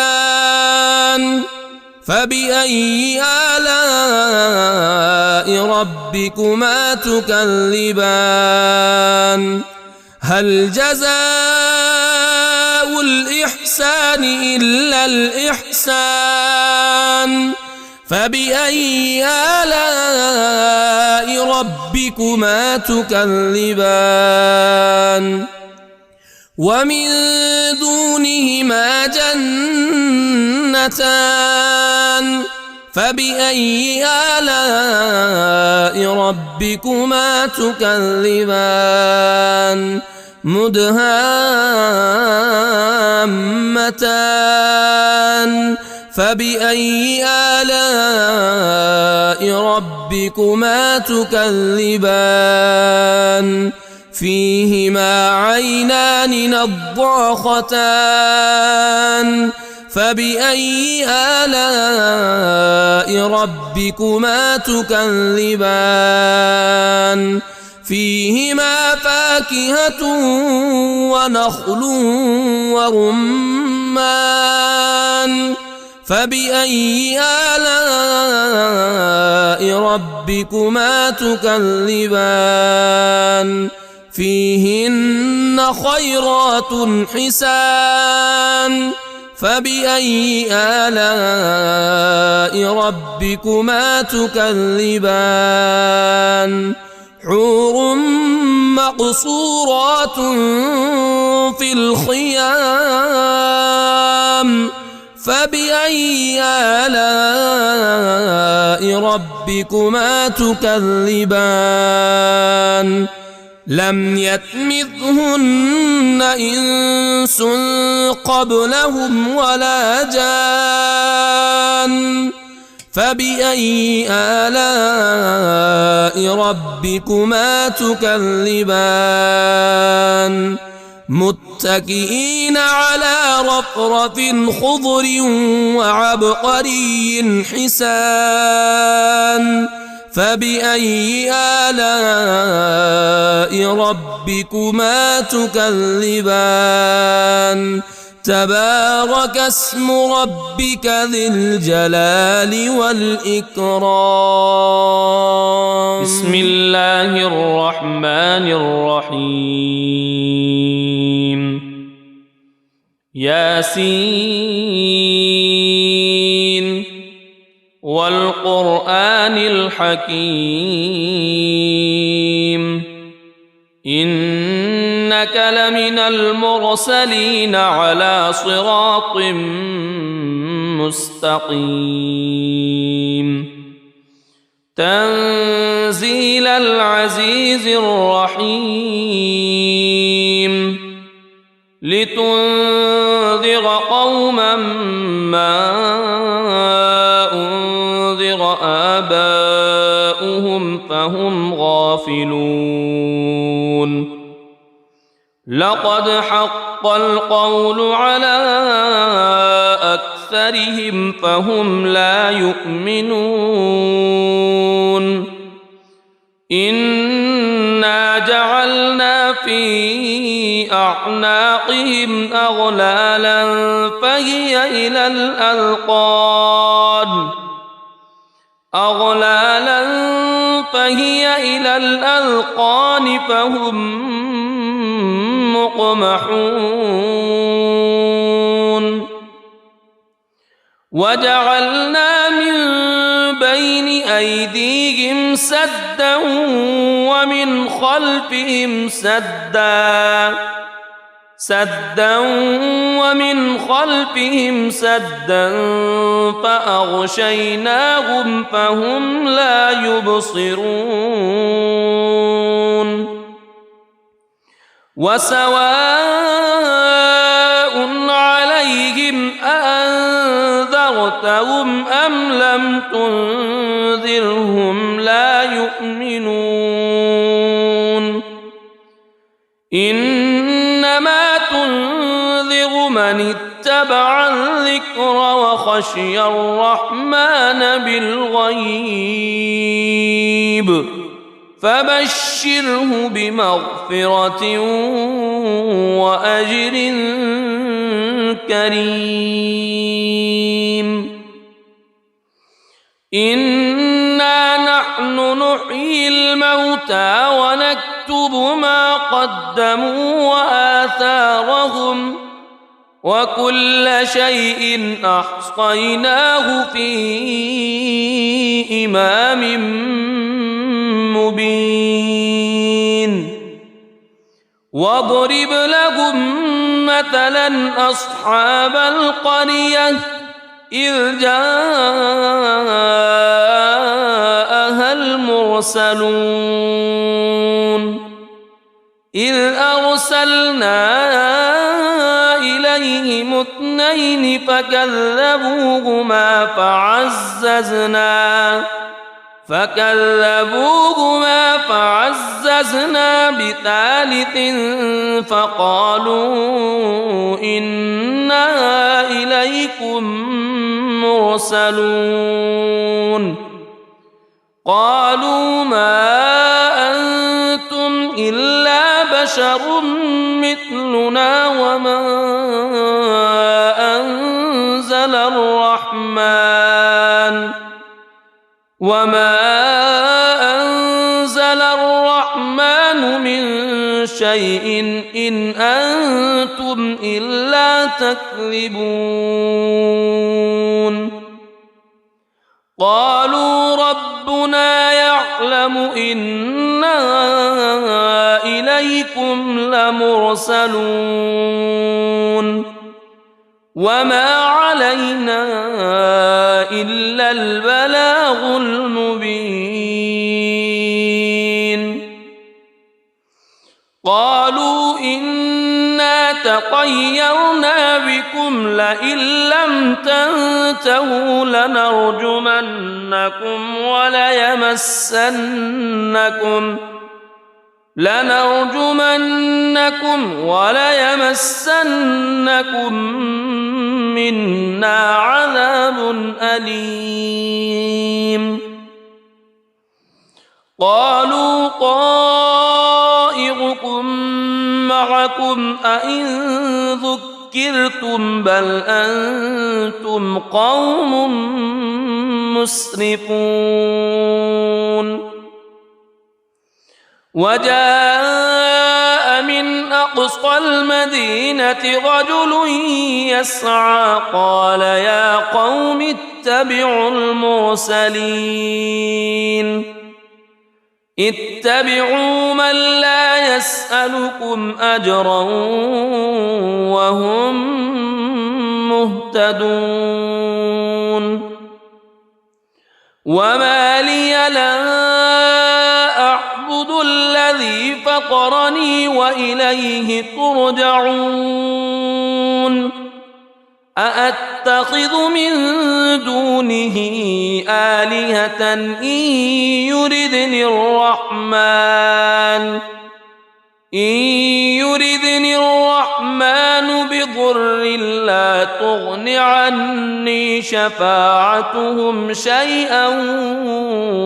[SPEAKER 2] فبأي آلاء ربكما تكذبان هل جزاء الإحسان إلا الإحسان فبأي آلاء ربكما تكذبان ومن دونهما جنتان فبأي آلاء ربكما تكذبان مدهامتان فبأي آلاء ربكما تكذبان فيهما عينان نضاختان فبأي آلاء ربكما تكذبان فيهما فاكهة ونخل ورمان فبأي آلاء ربكما تكذبان فيهن خيرات حسان فبأي آلاء ربكما تكذبان حور مقصورات في الخيام فبأي آلاء ربكما تكذبان لم يطمثهن إنس قبلهم ولا جان فبأي آلاء ربكما تكذبان متكئين على رفرف خضر وعبقري حسان فبأي آلاء ربكما تكذبان تبارك اسم ربك ذي الجلال والإكرام
[SPEAKER 1] بسم الله الرحمن الرحيم ياسين والقرآن الحكيم إنك لمن المرسلين على صراط مستقيم تنزيل العزيز الرحيم لتنذر قوما ما أنذر آباؤهم فهم غافلون لقد حق القول على أكثرهم فهم لا يؤمنون إنا جعلنا في أعناقهم أغلالا فهي إلى الأذقان فهم مقمحون وجعلنا من بين أيديهم سدا ومن خلفهم سدا فأغشيناهم فهم لا يبصرون وسواء عليهم أأنذرتهم أم لم تنذرهم لا يؤمنون إنما تنذر من اتبع الذكر وخشي الرحمن بالغيب فبشره بمغفرة وأجر كريم إنا نحن نحيي الموتى ونكتب ما قدموا وآثارهم وكل شيء أحصيناه في إمام مبين واضرب لهم مثلا أصحاب القرية إذ جاءها المرسلون إذ أرسلنا إليهم اثنين فكذبوهما فعززنا بثالث فقالوا إنا إليكم مرسلون قالوا ما أنتم إلا بشر مثلنا وما أنزل الرحمن من شيء إن أنتم إلا تكذبون قالوا ربنا يعلم يعلم إنا إليكم لمرسلون وما علينا إلا البلاغ المبين قالوا إنا تطيرنا بكم لئن لم تنتهوا لنرجمنكم وليمسنكم منا عذاب أليم قالوا طائركم معكم أئن ذكرتم بل أنتم قوم مسرفون وجاء من أقصى المدينة رجل يسعى قال يا قوم اتبعوا اتبعوا من لا يسألكم أجرا وهم مهتدون وما لي لا أعبد الذي فطرني وإليه ترجعون أأتخذ من دونه آلهة إن يردني الرحمن بضر لا تغن عني شفاعتهم شيئا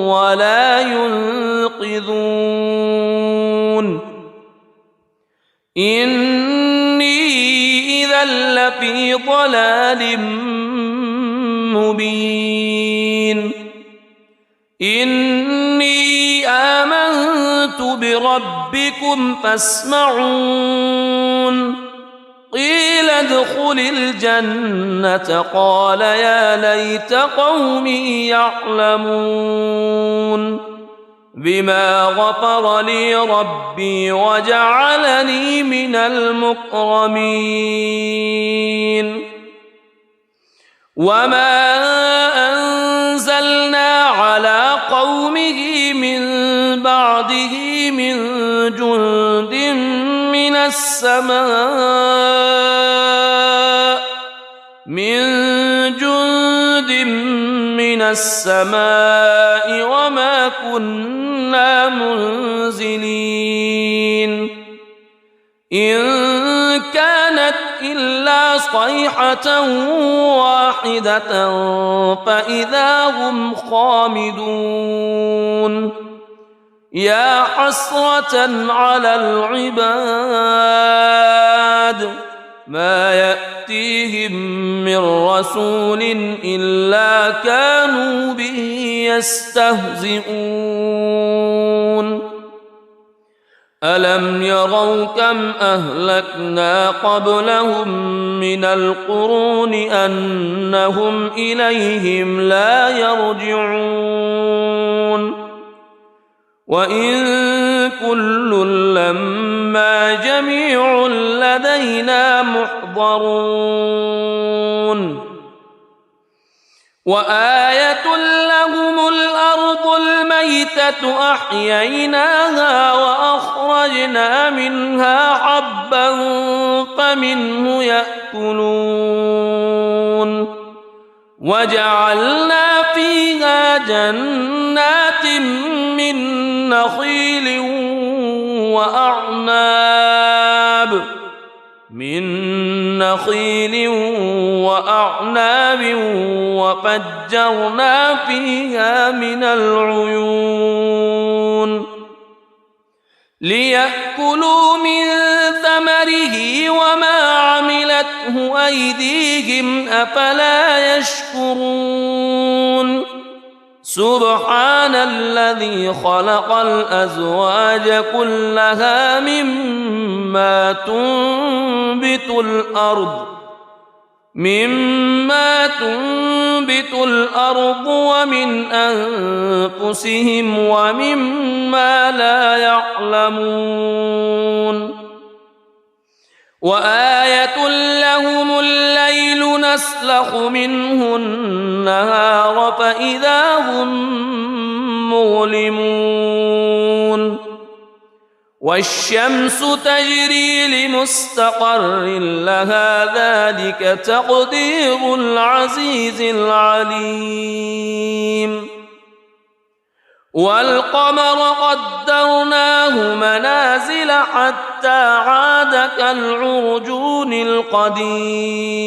[SPEAKER 1] ولا ينقذون إني إذا لفي ضلال مبين إني آمنت بربكم فاسمعون قيل ادخل الجنة قال يا ليت قومي يعلمون بما غفر لي ربي وجعلني من المكرمين وما أنزلنا على قومه من بعده من جند من السماء وما كنا منزلين إن كانت إلا صيحة واحدة فإذا هم خامدون يا حسرة على العباد ما يأتيهم من رسول إلا كانوا به يستهزئون ألم يروا كم أهلكنا قبلهم من القرون أنهم إليهم لا يرجعون وإن كل لما جميع لدينا محضرون وآية لهم الأرض الميتة أحييناها وأخرجنا منها حبا فمنه يأكلون وجعلنا فيها جنات من نخيل وأعناب وفجرنا فيها من العيون ليأكلوا من ثمره وما عملته أيديهم أفلا يشكرون سبحان الذي خلق الأزواج كلها مما تنبت الأرض مما تنبت الأرض ومن أنفسهم ومما لا يعلمون وآية لهم الليل نسلخ منه النهار فإذا هم مظلمون والشمس تجري لمستقر لها ذلك تقدير العزيز العليم والقمر قدرناه منازل حتى عاد كالعرجون القديم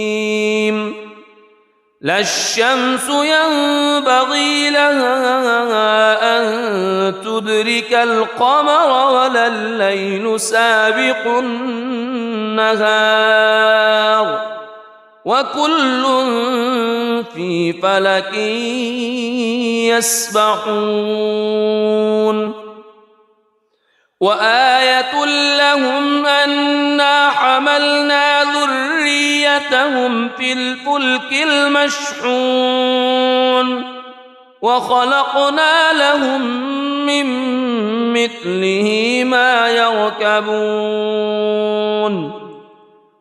[SPEAKER 1] لا الشمس ينبغي لها أن تدرك القمر ولا الليل سابق النهار وكل في فلك يسبحون وآية لهم أنا حملنا ذريتهم في الفلك المشحون وخلقنا لهم من مثله ما يركبون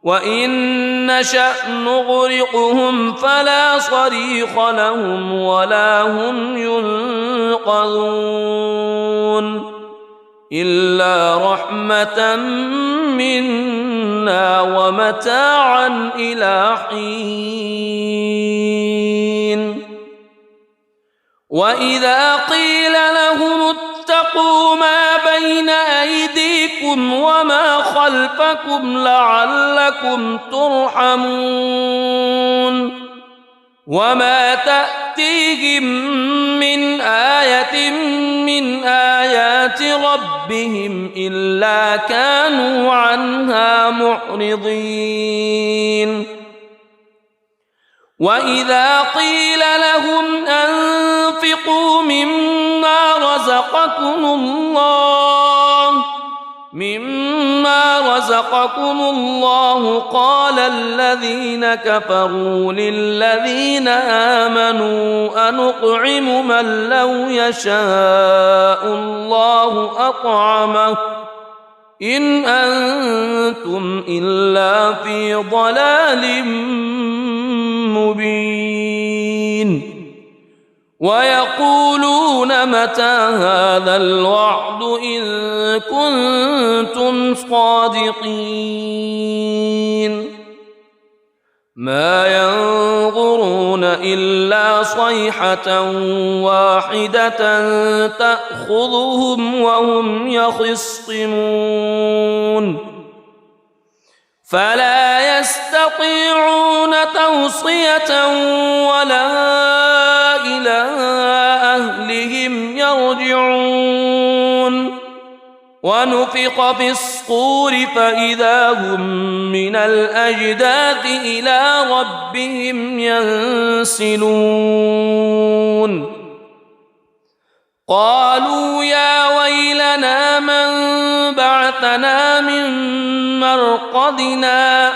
[SPEAKER 1] وإن نشأ نغرقهم فلا صريخ لهم ولا هم ينقذون إلا رحمة منا ومتاعا إلى حين وإذا قيل لهم اتقوا ما بين أيديكم وما خلفكم لعلكم ترحمون وما تأتيهم من آية من آيات ربهم إلا كانوا عنها معرضين وإذا قيل لهم أنفقوا مما رزقكم الله قال الذين كفروا للذين آمنوا أنطعم من لو يشاء الله أطعمه إن أنتم إلا في ضلال مبين ويقولون متى هذا الوعد إن كنتم صادقين ما ينظرون إلا صيحة واحدة تأخذهم وهم يخصمون فلا يستطيعون توصية ولا إلى أهلهم يرجعون ونفخ في الصور فإذا هم من الأجداث إلى ربهم ينسلون قالوا يا ويلنا من بعثنا من مرقدنا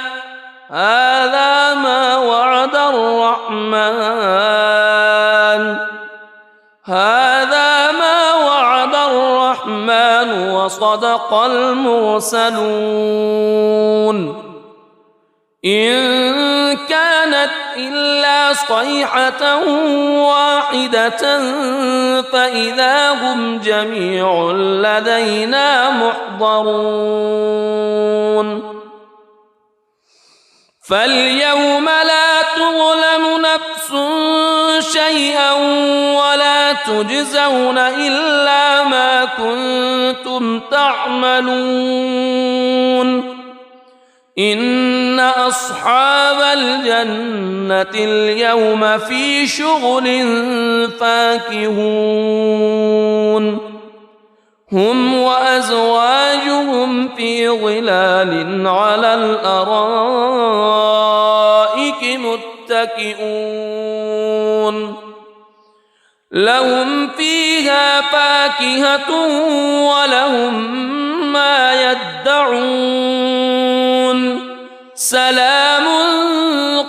[SPEAKER 1] هذا ما وعد الرحمن وصدق المرسلون إن كانت إلا صيحة واحدة فإذا هم جميع لدينا محضرون فاليوم لا تظلم نفس شيئا ولا تجزون إلا ما كنتم تعملون إن أصحاب الجنة اليوم في شغل فاكهون هم وأزواجهم في ظلال على الأرائك متكئون لهم فيها فاكهة ولهم ما يدعون سلام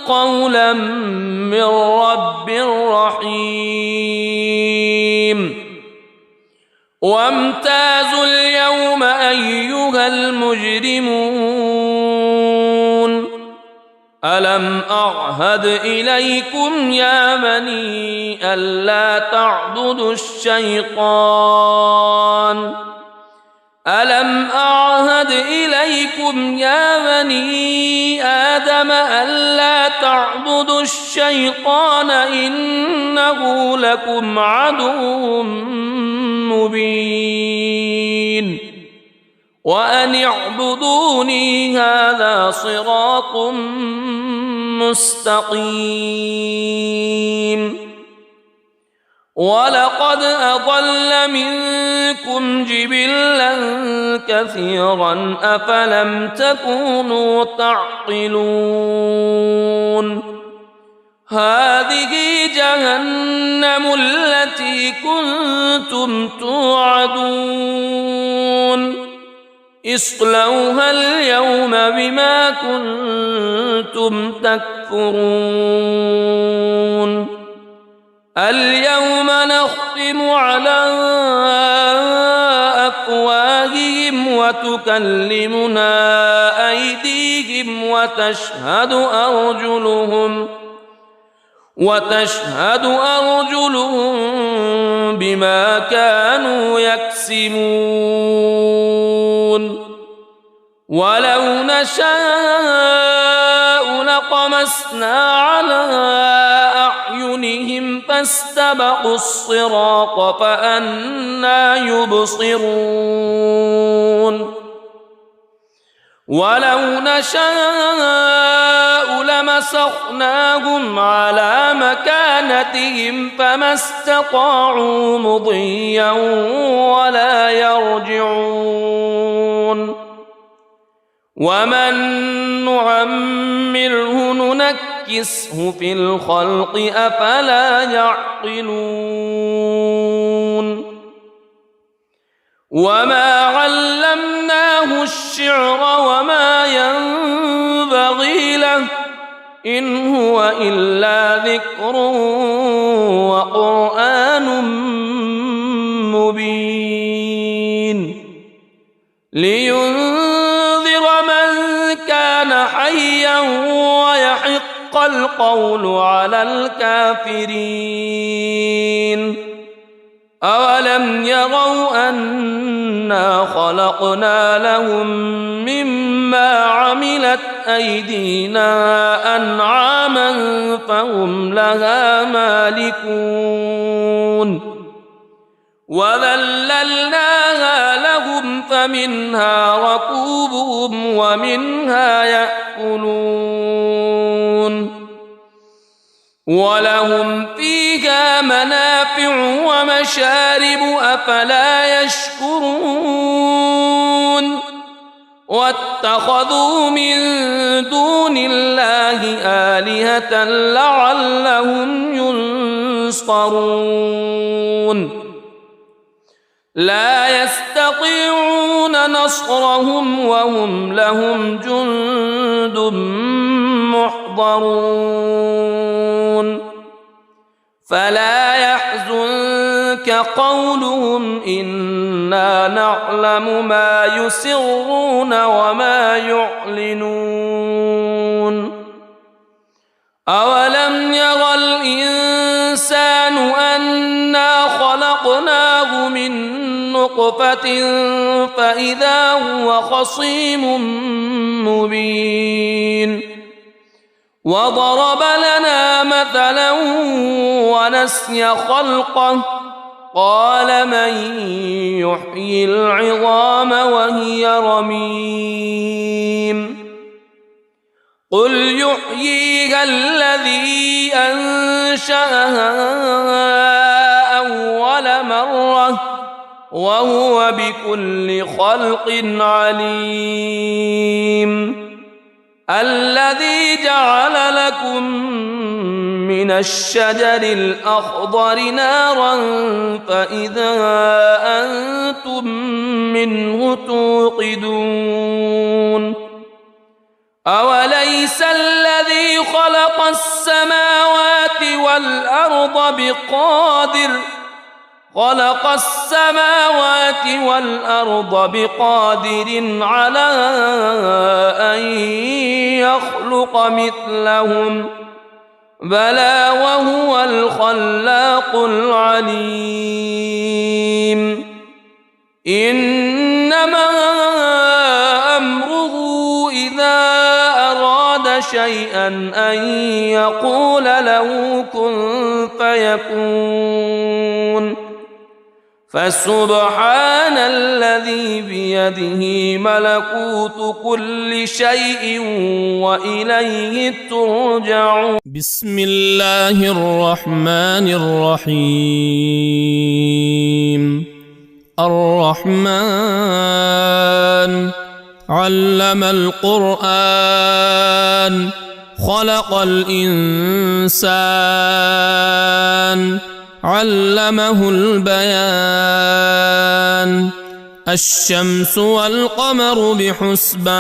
[SPEAKER 1] قولا من رب رحيم وامتازوا اليوم أيها المجرمون ألم أعهد إليكم يا بني ألا تعبدوا الشيطان ألم أعهد إليكم يا بني آدم ألا تعبدوا الشيطان إنه لكم عدو مبين وأن اعبدوني هذا صراط مستقيم ولقد أضل منكم جبلا كثيرا أفلم تكونوا تعقلون هذه جهنم التي كنتم توعدون اصلوها اليوم بما كنتم تكفرون اليوم نختم على أفواههم وتكلمنا أيديهم وتشهد أرجلهم بما كانوا يكسبون ولو نشاء لطمسنا على أعينهم فاستبقوا الصراط فأنى يبصرون ولو نشاء لمسخناهم على مكانتهم فما استطاعوا مضيا ولا يرجعون ومن نعمره ننكسه في الخلق أفلا يعقلون وما علمناه الشعر وما ينبغي له إن هو إلا ذكر وقرآن مبين لينذر من كان حيا ويحق القول على الكافرين أولم يروا أنا خلقنا لهم مما عملت أيدينا أنعاما فهم لها مالكون وذللناها لهم فمنها ركوبهم ومنها يأكلون ولهم فيها منافع ومشارب أفلا يشكرون واتخذوا من دون الله آلهة لعلهم ينصرون لا يستطيعون نصرهم وهم لهم جند محضرون فلا يحزنك قولهم إنا نعلم ما يسرون وما يعلنون أولم يرى الإنسان أنا خلقناه من نطفة فإذا هو خصيم مبين وضرب لنا مثلا ونسي خلقه قال من يحيي العظام وهي رميم قل يحييها الذي أنشأها أول مرة وهو بكل خلق عليم الذي جعل لكم من الشجر الأخضر نارا فإذا أنتم منه توقدون أوليس الذي خلق خلق السماوات والأرض بقادر على أن يخلق مثلهم بلى وهو الخلاق العليم إنما أمره إذا أراد شيئا أن يقول له كن فيكون فسبحان الذي بيده ملكوت كل شيء وإليه ترجعون.
[SPEAKER 2] بسم الله الرحمن الرحيم. الرحمن علم القرآن خلق الإنسان علمه البيان الشمس والقمر بحسبان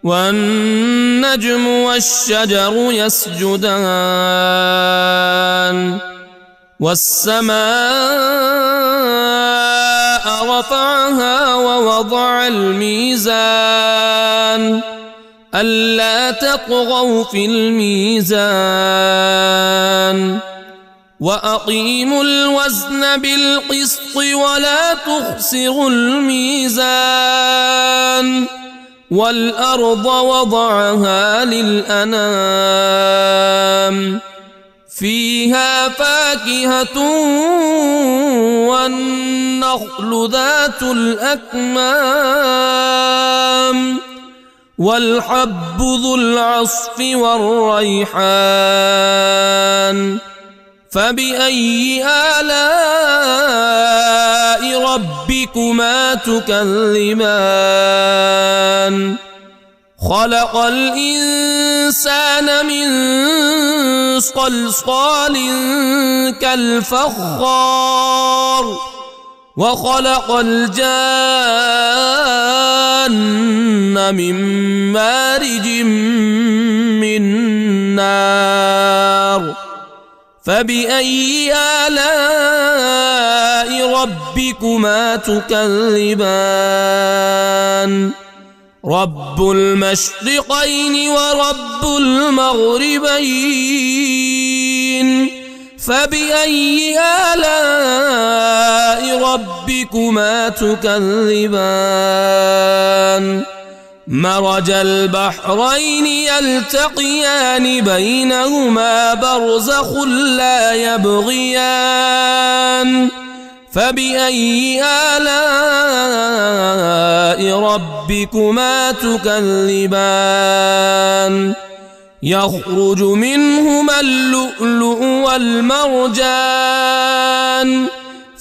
[SPEAKER 2] والنجم والشجر يسجدان والسماء رفعها ووضع الميزان ألا تطغوا في الميزان وأقيموا الوزن بالقسط ولا تخسروا الميزان والأرض وضعها للأنام فيها فاكهة والنخل ذات الأكمام والحب ذو العصف والريحان فبأي آلاء ربكما تكذبان خلق الإنسان من صلصال كالفخار وخلق الجان من مارج من نار فبأي آلاء ربكما تكذبان رب المشرقين ورب المغربين فبأي آلاء ربكما تكذبان مرج البحرين يلتقيان بينهما برزخ لا يبغيان فبأي آلاء ربكما تكذبان يخرج منهما اللؤلؤ والمرجان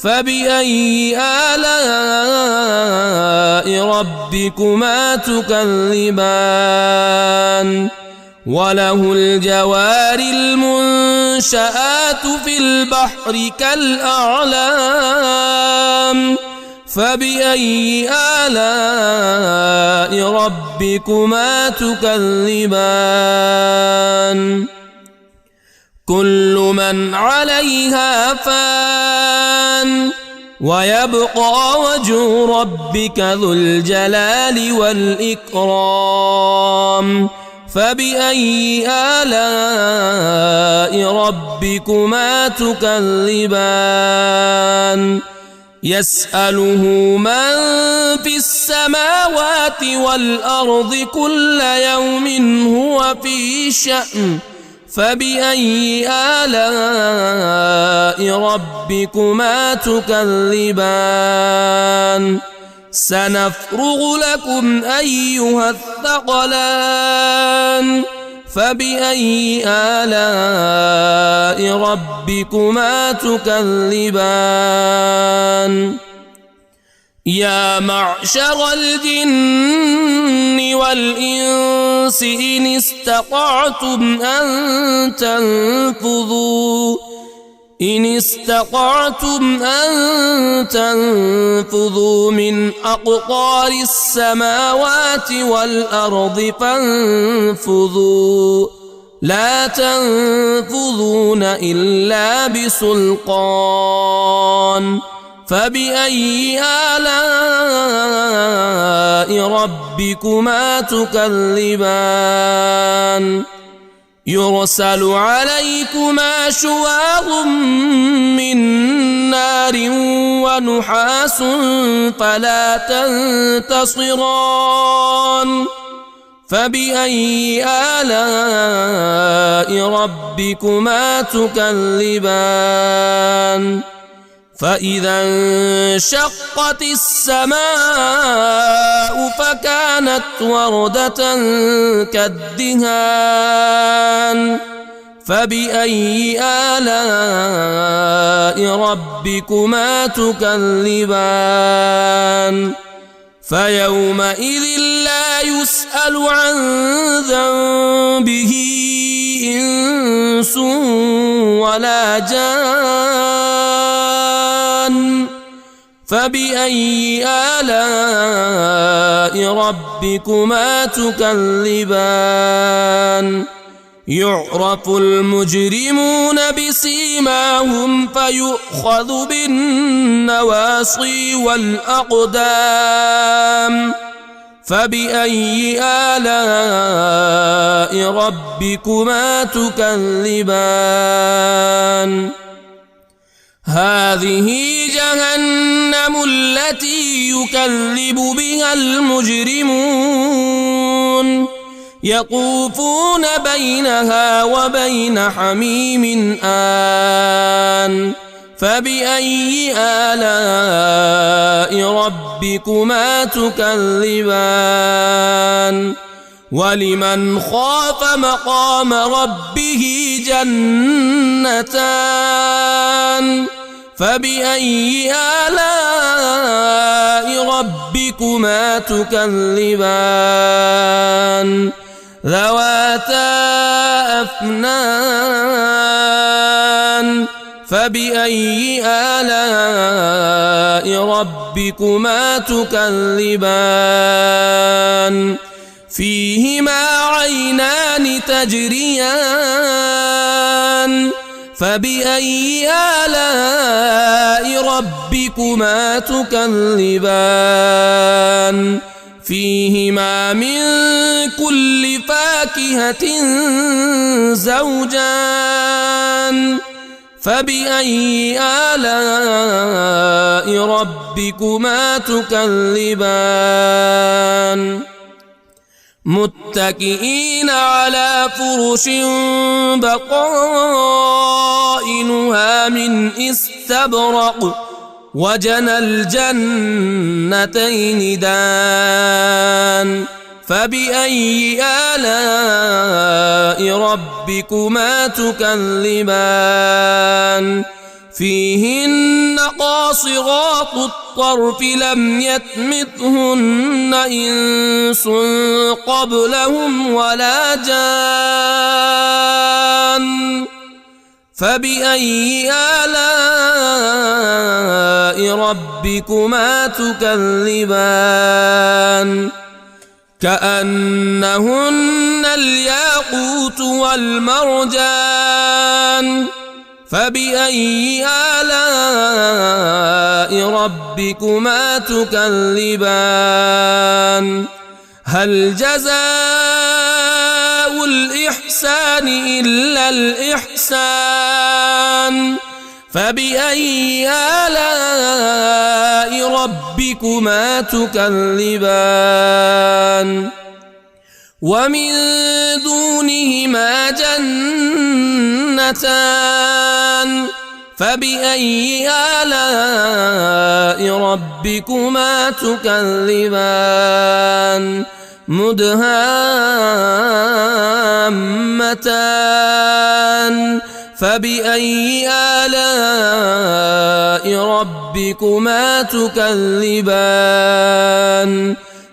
[SPEAKER 2] فبأي آلاء ربكما تكذبان وله الجوار المنشآت في البحر كالأعلام فبأي آلاء ربكما تكذبان كل من عليها فان ويبقى وجه ربك ذو الجلال والإكرام فبأي آلاء ربكما تكذبان يسأله من في السماوات والأرض كل يوم هو في شأن فبأي آلاء ربكما تكذبان سنفرغ لكم أيها الثقلان فبأي آلاء ربكما تكذبان يا معشر الجن والإنس إن استطعتم أن تنفذوا من أقطار السماوات والأرض فانفذوا لا تنفذون إلا بسلطان فبأي آلاء ربكما تكذبان يرسل عليكما شواظ من نار ونحاس فلا تنتصران فبأي آلاء ربكما تكذبان فإذا انشقت السماء فكانت وردة كالدهان فبأي آلاء ربكما تكذبان فيومئذ لا يسأل عن ذنبه إنس ولا جان فبأي آلاء ربكما تكذبان يعرف المجرمون بسيماهم فيؤخذ بالنواصي والأقدام فبأي آلاء ربكما تكذبان هذه جهنم التي يكذب بها المجرمون يطوفون بينها وبين حميم آن فبأي آلاء ربكما تكذبان ولمن خاف مقام ربه جنتان فبأي آلاء ربكما تكذبان ذواتا أفنان فبأي آلاء ربكما تكذبان فيهما عينان تجريان فبأي آلاء ربكما تكذبان فيهما من كل فاكهة زوجان فبأي آلاء ربكما تكذبان متكئين على فرش بطائنها من استبرق وجنى الجنتين دان فبأي آلاء ربكما تكذبان فيهن قاصرات الطرف لم يطمثهن إنس قبلهم ولا جان فبأي آلاء ربكما تكذبان كأنهن الياقوت والمرجان فبأي آلاء ربكما تكذبان هل جزاء الإحسان إلا الإحسان فبأي آلاء ربكما تكذبان ومن دونهما جنتان فبأي آلاء ربكما تكذبان مدهامتان فبأي آلاء ربكما تكذبان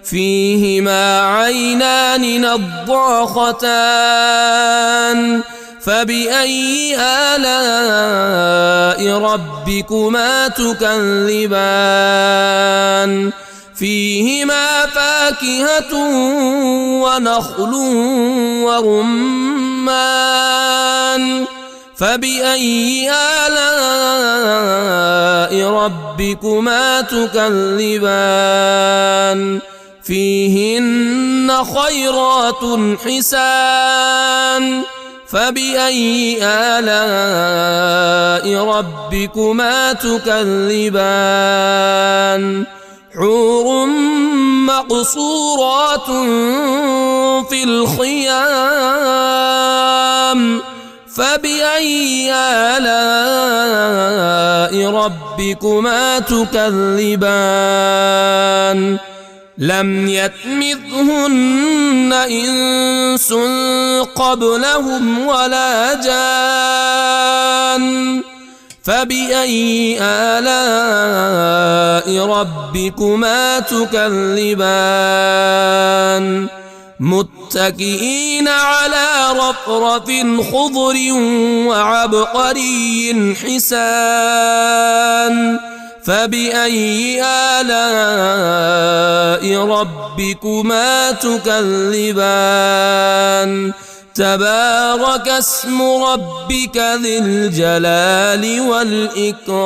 [SPEAKER 2] فيهما عينان نضاختان فبأي آلاء ربكما تكذبان فيهما فاكهة ونخل ورمان رمان فبأي آلاء ربكما تكذبان فيهن خيرات حسان فبأي آلاء ربكما تكذبان حور مقصورات في الخيام فبأي آلاء ربكما تكذبان لم يطمثهن إنس قبلهم ولا جان فبأي آلاء ربكما تكذبان متكئين على رفرف خضر وعبقري حسان فبأي آلاء ربكما تكذبان تبارك اسم ربك ذي الجلال والإكرام